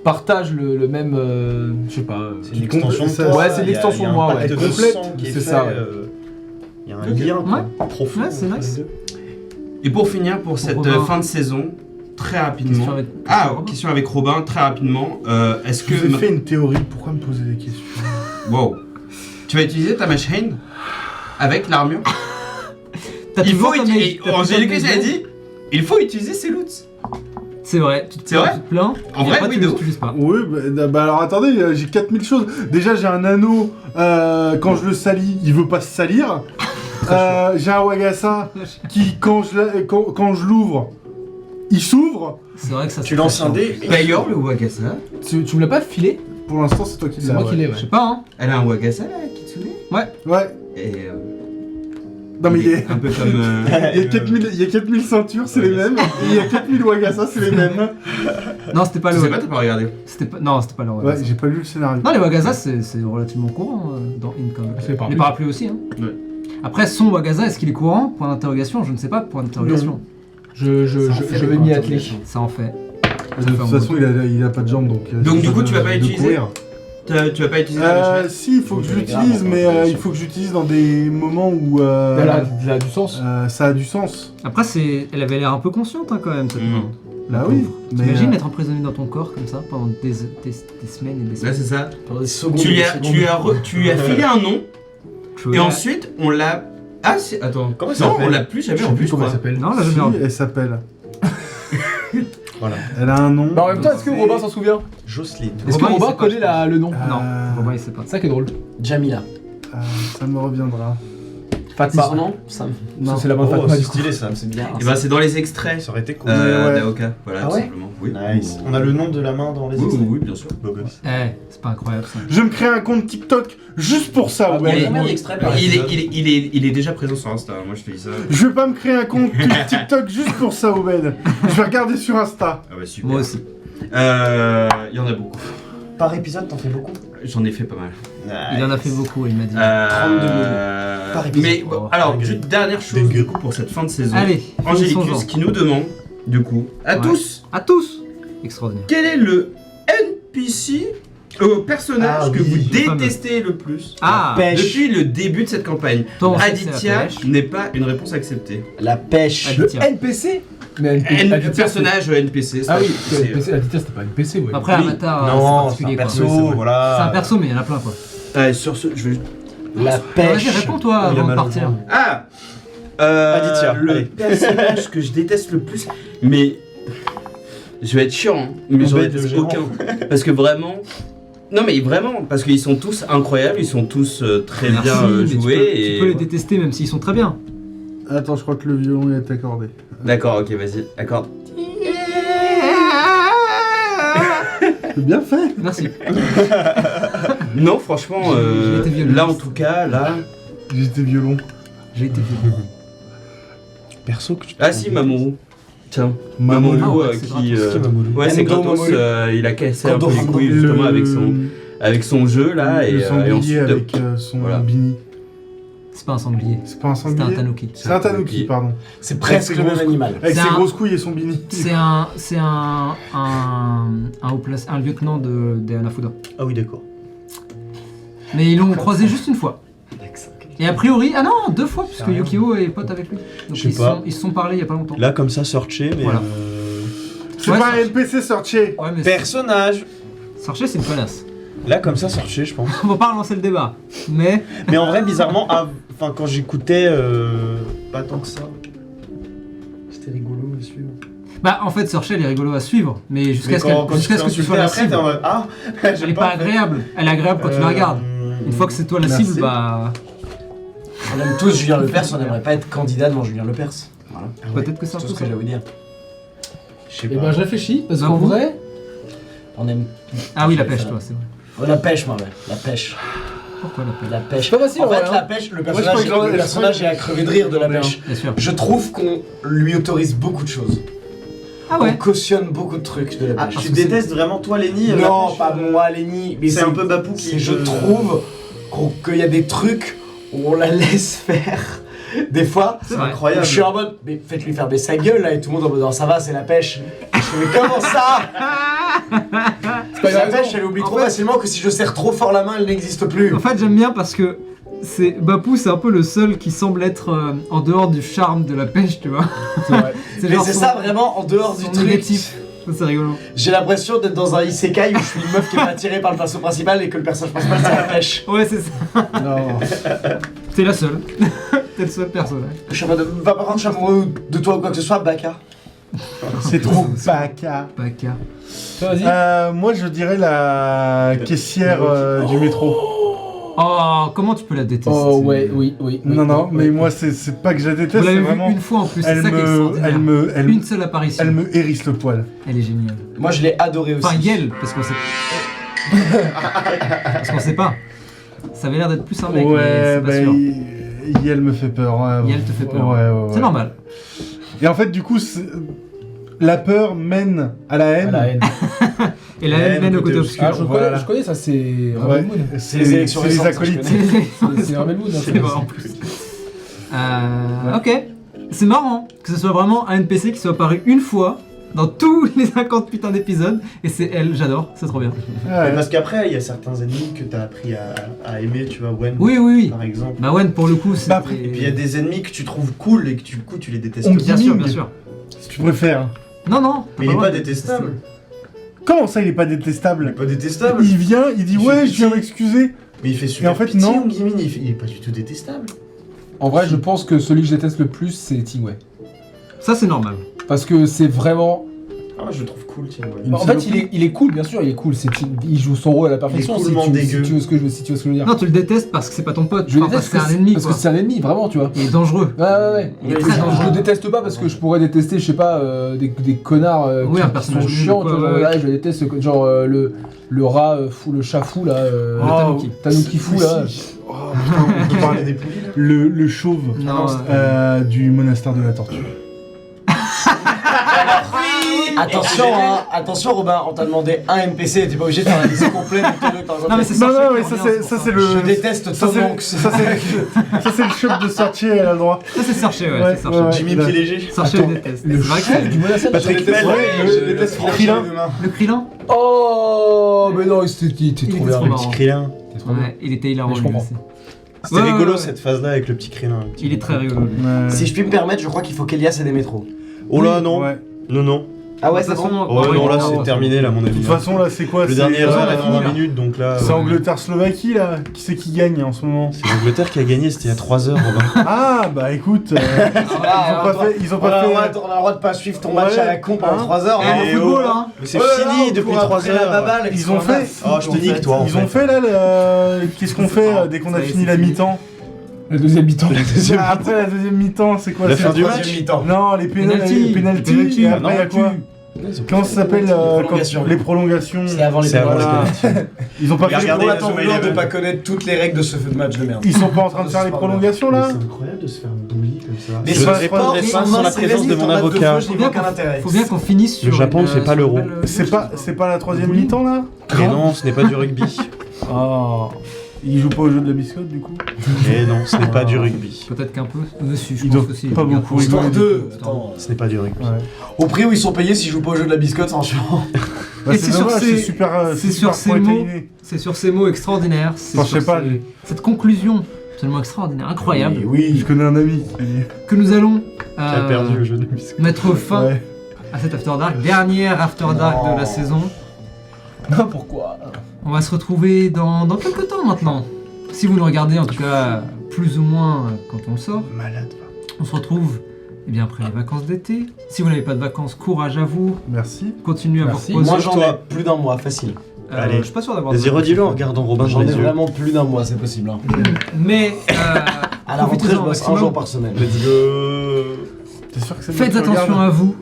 partage le même, je sais pas. C'est une extension de Ouais, toi. c'est une extension de moi, ouais. Il y a un pacte de sang qui est C'est fait, ça, ouais. Il y a un lien quoi, profond. Ouais, c'est entre nice. les deux. Et pour finir, pour cette Robin. fin de saison, très rapidement. Robin. Question avec Robin, très rapidement. Est-ce Je que. vous ai fait une théorie, pourquoi me poser des questions? Wow. Tu vas utiliser ta mage hand avec l'armure? T'as Il toujours faut ta utiliser. mage- t'as Angélique, toujours ta j'ai mage- dit, il faut utiliser ses loots. C'est vrai. C'est vrai Tu te plains. En et vrai, après, oui, tu de les ouf. utilises pas. Oui, bah alors attendez, j'ai 4000 choses. Déjà, j'ai un anneau, quand je le salis, il veut pas se salir. J'ai un Wagasa qui, quand je l'ouvre, il s'ouvre. C'est vrai que ça. Tu c'est lances très un dé. chiant. D'ailleurs, le Wagasa, Tu me l'as pas filé? Pour l'instant, c'est toi qui C'est l'as. moi qui l'ai, Je ouais. sais pas, hein. elle a un Wagasa là, Kitsune. Ouais. Et. Non, mais il y a, Un peu comme. il y a 4000 ceintures, c'est les mêmes. Et il y a 4000 Wagasa, c'est les mêmes. Non, c'était pas Je le. sais pas, t'as pas regardé. C'était pas. Non, c'était pas le Ouais, Wagasa. j'ai pas lu le scénario. Non, les Wagasa, c'est relativement courant dans Income. C'est pas Les parapluies aussi, hein. Ouais. Après, son Wagasa, est-ce qu'il est courant? Point d'interrogation, je ne sais pas. Point d'interrogation. Je vais m'y atteler. Ça en fait. De toute façon, il a pas de jambes, donc. Donc, du coup, tu vas de pas utiliser courir. Tu vas pas utiliser ta mage hand? Si, il faut que je l'utilise, mais il faut que j'utilise dans des moments où Elle a du sens. ça a du sens. Après, elle avait l'air un peu consciente hein, quand même, cette main. La Bah pauvre. oui, mais, T'imagines être emprisonné dans ton corps comme ça pendant des semaines et des Là, semaines. c'est ça. Pendant des secondes, Tu des lui as secondes. filé un nom, Tu et vois, ensuite, on l'a. Ah, c'est. Attends. Comment elle Non, s'appelle on l'a plus Je jamais sais en plus plus, je comment elle crois. s'appelle. Non, là, si, je me elle s'appelle. Voilà. Elle a un nom. Bah en même temps, est-ce que Robin s'en souvient? Jocelyne. Est-ce que Robin, il Robin sait pas, connaît je pense. le nom? Non, Robin, il sait pas. C'est ça qui est drôle. Jamila. Ça me reviendra. C'est Fatma. son nom ça me- Non, c'est la main de Oh, Fatma c'est du coup. stylé ça. C'est bien. Et ben, c'est dans les extraits Ça aurait été cool. Ouais. d'Aoka. Voilà, Ah tout ouais simplement. Oui. Nice. On a le nom de la main dans les Oui, extraits. oui, bien sûr. Beau gosse. C'est pas incroyable ça. Je me crée un compte TikTok juste pour ça, Ah, ouais. Il est- Combien d'extraits par Il épisode est déjà présent sur Insta, moi je te dis ça. Je vais pas me créer un compte TikTok juste pour ça, Obed. Je vais regarder sur Insta. Ah bah super. Moi aussi. Il y en a beaucoup. Par épisode, t'en fais beaucoup? J'en ai fait pas mal. Il en a fait beaucoup, il m'a dit. 32 par épisode. Mais bon, alors, juste dernière chose Dégueu. du coup pour cette fin de saison. Allez, finissons-en. Angélicus qui nous demande, du coup, à Ouais. tous, À tous. Extraordinaire. quel est le NPC, personnage Ah que oui, vous le fameux. détestez le plus Ah, Pêche. depuis le début de cette campagne? toi, on sait que c'est Aditya la pêche. n'est pas une réponse acceptée. La pêche. Aditya. NPC? Mais Aditya, Personnage NPC. Ah oui, c'est- NPC, Aditya c'était pas un NPC, ouais. Après, Oui. Avatar, c'est Non, c'est un particulier quoi. perso, Oui, c'est vrai. voilà. C'est un perso, mais il y en a plein quoi. Sur ce, je vais. La Vas-y, pêche. réponds-toi Oh, il a avant de mal au partir. ventre. Ah Aditya, le allez. personnage que je déteste le plus, mais je vais être chiant, hein, mais On j'en va être déteste le gérant. aucun. Parce que vraiment, non mais vraiment, parce qu'ils sont tous incroyables, ils sont tous très Merci, bien mais joués. tu peux les détester même s'ils sont très bien. Attends, je crois que le violon est accordé. D'accord, ok, vas-y, accorde. C'est bien fait. Merci. Non, franchement, J'ai été violent. là en tout cas, là. J'étais violon. J'ai été violent. Perso que tu Ah si, Mamoru. Tiens, Mamoru. Mamoru Ah ouais, c'est qui. Gratos. Ouais, c'est Endo Gratos, Mamoru. il a cassé un peu Kando les couilles justement avec son jeu là, le et sanglier ensuite. avec son voilà. bini. C'est pas un sanglier. C'est pas un C'était un sanglier. tanuki. C'est un tanuki, pardon. C'est presque le même animal. Avec C'est ses un- grosses couilles et son bini. C'est un lieutenant des Hanafuda. Ah oui, d'accord. Mais ils l'ont croisé juste une fois. Et a priori, ah non, 2 fois, puisque Yukio est pote avec lui. Donc Je sais pas. ils se sont parlé il y a pas longtemps. Là, comme ça, searché, mais. Voilà. C'est Ouais, pas un Sorche. NPC Sorche. Ouais, mais Personnage. Sorcher, c'est une connasse. Là, comme ça, Sorche, je pense. On va pas relancer le débat. Mais. Mais en vrai, bizarrement, enfin, quand j'écoutais, pas tant que ça. C'était rigolo à suivre. Bah, en fait, Sorcher, elle est rigolo à suivre. Mais jusqu'à ce, quand jusqu'à ce que tu sois la après, cible. t'es en mode ah, Elle est pas agréable. Elle est agréable quand tu la regardes. Une fois que c'est toi la merci. cible, bah. On aime tous Julien Lepers, on n'aimerait pas être candidat devant Julien Lepers. Voilà. Peut-être que c'est un C'est peu tout ce que ça. j'ai à vous dire. Je sais Et pas. ben je réfléchis, parce Bah, qu'en vous vrai, On aime. Ah oui, la pêche, toi, c'est vrai. Oh, la pêche, moi, ouais. La pêche. Pourquoi la pêche La pêche. C'est pas facile, En fait, ouais, la hein. pêche, le je personnage, crois que- le personnage est à crever de rire de la pêche. Bien sûr. Je trouve qu'on lui autorise beaucoup de choses. Ah On ouais. cautionne beaucoup de trucs de la Ah, pêche. tu détestes vraiment toi, Lenny Non, la pêche, pas moi, Lenny. Mais C'est un peu Bapou qui. Je trouve qu'il y a des trucs où on la laisse faire. Des fois, C'est vrai. incroyable. je suis en mode, mais faites-lui faire baisser sa gueule là, et tout le monde en mode, non, ça va, c'est la pêche. Je fais, mais comment ça c'est pas La grave. pêche, elle oublie En trop fait- facilement que si je serre trop fort la main, elle n'existe plus. En fait, j'aime bien parce que c'est Bapou, c'est un peu le seul qui semble être en dehors du charme de la pêche, tu vois. C'est vrai. Mais genre c'est son- ça vraiment en dehors du son truc. négatif. Ça, c'est rigolo. J'ai l'impression d'être dans un isekai où je suis une meuf qui est attirée par le perso principal et que le personnage principal c'est la pêche. Ouais, c'est ça. Non. T'es la seule. T'es le seul personnage. Je suis en mode, va pas prendre, je suis amoureux de toi ou quoi que ce soit, Baka. C'est trop baka. Baka. Toi, vas-y. Moi, je dirais la caissière du métro. Oh, comment tu peux la détester Oh c'est- ouais, oui. Non, non, oui, mais oui. moi, c'est pas que je la Vous déteste, c'est l'avez vu vraiment. une fois en plus, c'est Elle ça qui est me, extraordinaire. Une seule apparition. elle me hérisse le poil. Elle est géniale. Moi je l'ai adoré aussi. Enfin, Yel, parce qu'on sait. Parce qu'on sait pas. Ça avait l'air d'être plus un mec, mais Ouais, c'est pas bah, sûr. Yel me fait peur. Ouais, Yel te fait peur. Ouais, ouais, ouais. C'est normal. Et en fait, du coup, la peur mène à la haine. À la haine. Et la haine mène au côté obscur. Ah, je connais ça, c'est Ouais. Ramen Moon. C'est les élections c'est les récentes, ça, je acolytes. connais. C'est Ramen Moon. hein, C'est vrai en plus. Ok. C'est marrant que ce soit vraiment un NPC qui soit apparu une fois dans tous les 50 putains d'épisodes. Et c'est elle, j'adore, c'est trop bien. Ouais. Parce qu'après, il y a certains ennemis que t'as appris à aimer, tu vois, Wen. Oui, oui, oui. Par exemple. Bah Wen, pour le coup, c'est. Bah, après, Et puis il y a des ennemis que tu trouves cool et que du coup tu les détestes. On aussi. Bien sûr, Gaming. bien sûr. Si tu préfères. Non, non. Mais il est pas détestable. Comment ça, il est pas Il est détestable? pas détestable. Il vient, il dit Il fait ouais, je viens pitié. m'excuser. Mais il fait super en fait, pitié, non. Gimin, il est pas du tout détestable. En vrai, je pense que celui que je déteste le plus, c'est Tingwei. Ça, c'est normal. Parce que c'est vraiment. Ah, je le trouve cool, tiens. Ouais. Une En fait, saloperie. il est cool, bien sûr, il est cool. Il joue son rôle à la perfection. Il est si coolment tu dégueu. veux ce que je veux dire. Non, tu le détestes parce que c'est pas ton pote. Je le Enfin, parce déteste que c'est un ennemi, parce quoi. que c'est un ennemi, vraiment, tu vois. Il est dangereux. Ouais. Il est Et très je dangereux. le déteste pas parce que je pourrais détester, je sais pas, des connards Oui, un qui personnage sont nul, chiants, quoi, tu vois. ouais. Là, je déteste genre le rat fou, le chat fou là. Le Oh, Tanuki. Tanuki fou là. Oh, putain, on peut parler des poulies là. le chauve Non, du monastère de la tortue. Attention Robin, on t'a demandé un NPC, t'es pas obligé de faire la liste complète de tous les Non, mais c'est Non, Sorcier non, qui mais revient, ça pour c'est le. Je déteste ça, Tom c'est- Hanks. ça, c'est le chef de Sortier, elle a le droit. Ça, c'est Sorcier, ouais, Ouais, c'est Sorcier. ouais, Jimmy ouais. pied léger. Sorcier, Attends, je déteste. Le C'est vrai que chef c'est- du monastère. Patrick Mel, je déteste Franck Krillin. demain. Le Krillin. Oh, mais non, il était Il trop était bien. trop le marrant. petit Krillin. C'était trop bien. Ouais, il était hilarant Mais je lui comprends. aussi. C'était Ouais, rigolo ouais, cette phase-là avec le petit Krillin. Il est très rigolo. lui. Ouais. Si je puis me permettre, je crois qu'il faut qu'Elias ait des métros. Oh là, non. Ouais. Non, non. Ah ouais, De toute c'est bon. façon, Oh non, là non, c'est terminé là, à mon De avis. toute façon, là, c'est quoi? Le C'est- dernier raison, heure, on a dans fini, 20 là. minutes, donc là. C'est Angleterre-Slovaquie, là. Qui c'est qui gagne en ce moment? C'est l'Angleterre qui a gagné, c'était il y a 3 heures, Robin. Ah, bah écoute, ils ont On a pas le fait. droit de pas suivre ton match Ouais. à la con pendant Hein 3 heures. Eh, hein. le Et football, oh. hein. Mais c'est Oh là là, fini on depuis court 3 après la heures. baballe, Ils ont fait. Oh, je te nique, toi. en Ils ont fait là qu'est-ce qu'on fait dès qu'on a Ça y est, fini c'est la fini. mi-temps? Le deuxième mi-temps. Après la deuxième mi-temps, c'est quoi? La c'est fin du Troisième match. mi-temps. Non, les Penalty. pénalty. Penalty. Et après, il y a quoi? Comment ça s'appelle prolongations. les prolongations? C'est avant les C'est avant les pénaltys. pénaltys. Ils ont pas Mais fait. regardez, Pour la t'en Zoé vouloir de Eleven. pas connaître toutes les règles de ce feu de match de merde. Ils sont pas en train de faire les prolongations là? C'est incroyable de se faire bully comme ça. Les Je ne sports, répondrai ils pas sont sans la minces et présence de résistent mon en mode de avocat. feu, je n'y vois aucun intérêt. Faut bien qu'on finisse sur. Le Japon une, ne fait pas l'euro. C'est pas la troisième mi-temps là? Et non, ce n'est pas du rugby. Oh. Ils jouent pas au jeu de la biscotte du coup? Et non, ce n'est pas du rugby. Peut-être qu'un peu. Monsieur, je Ils pense doivent aussi. pas regarde. beaucoup Histoire rigoler. d'eux. Attends. Ce n'est pas du rugby. Ouais. Au prix où ils sont payés s'ils jouent pas au jeu de la biscotte, franchement. Bah, Et c'est c'est sur dommage, ces- c'est super. c'est sur ces mots. protéiné. C'est sur ces mots extraordinaires. C'est Enfin, je sur sais pas, ces- cette conclusion absolument extraordinaire, incroyable, Oui. Je connais un ami. que nous allons Qui a perdu le jeu de biscuit. mettre fin Ouais. à cet After Dark, dernière After Dark de la saison. Non, pourquoi? On va se retrouver dans quelques temps maintenant. Si vous nous regardez, en tout cas, plus ou moins quand on le sort. Malade, va. On se retrouve après les vacances d'été. Si vous n'avez pas de vacances, courage à vous. Merci. Continuez à vous Merci. reposer. Moi j'en ai toi. plus d'un mois, facile. Allez. Je suis pas sûr d'avoir. Vas-y, redis-le en regardant Robin dans J'en ai les yeux. vraiment plus d'un mois, c'est possible. Hein. Mais À la rentrée, je profitez-en au bosse un maximum. jour par semaine. Let's go. T'es sûr que c'est Faites moi qui attention regarde à vous.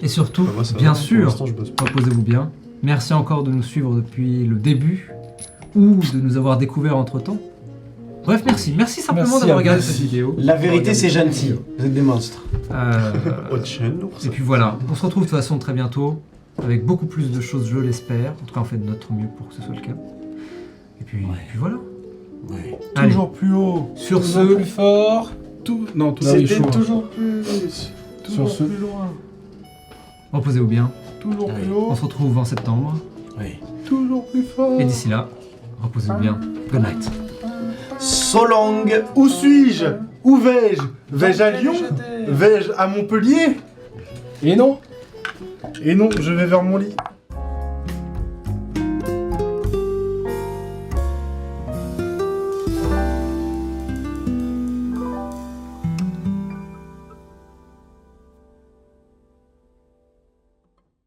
Et surtout, Bah, moi, ça va. bien Pour sûr, l'instant, je bosse pas. reposez-vous bien. Merci encore de nous suivre depuis le début ou de nous avoir découvert entre temps. Bref, merci. Merci simplement Merci d'avoir à regardé vous. cette vidéo. La vérité, c'est gentil. Vous êtes des monstres. Autre chaîne, lourd, ça. Et puis voilà, on se retrouve de toute façon très bientôt avec beaucoup plus de choses, je l'espère. En tout cas, on fait de notre mieux pour que ce soit le cas. Et puis voilà. Allez, Toujours plus haut. sur Toujours ce, plus fort. Tout... Non, tout Ah oui, c'était chaud. toujours plus. Toujours ce- plus loin. reposez-vous bien. Toujours Oui. plus haut. On se retrouve en septembre. Oui. Toujours plus fort. Et d'ici là, reposez-vous bien. Good night. So long. Où suis-je? Où vais-je? Vais-je à Lyon? Vais-je à Montpellier? Et non. Et non, je vais vers mon lit.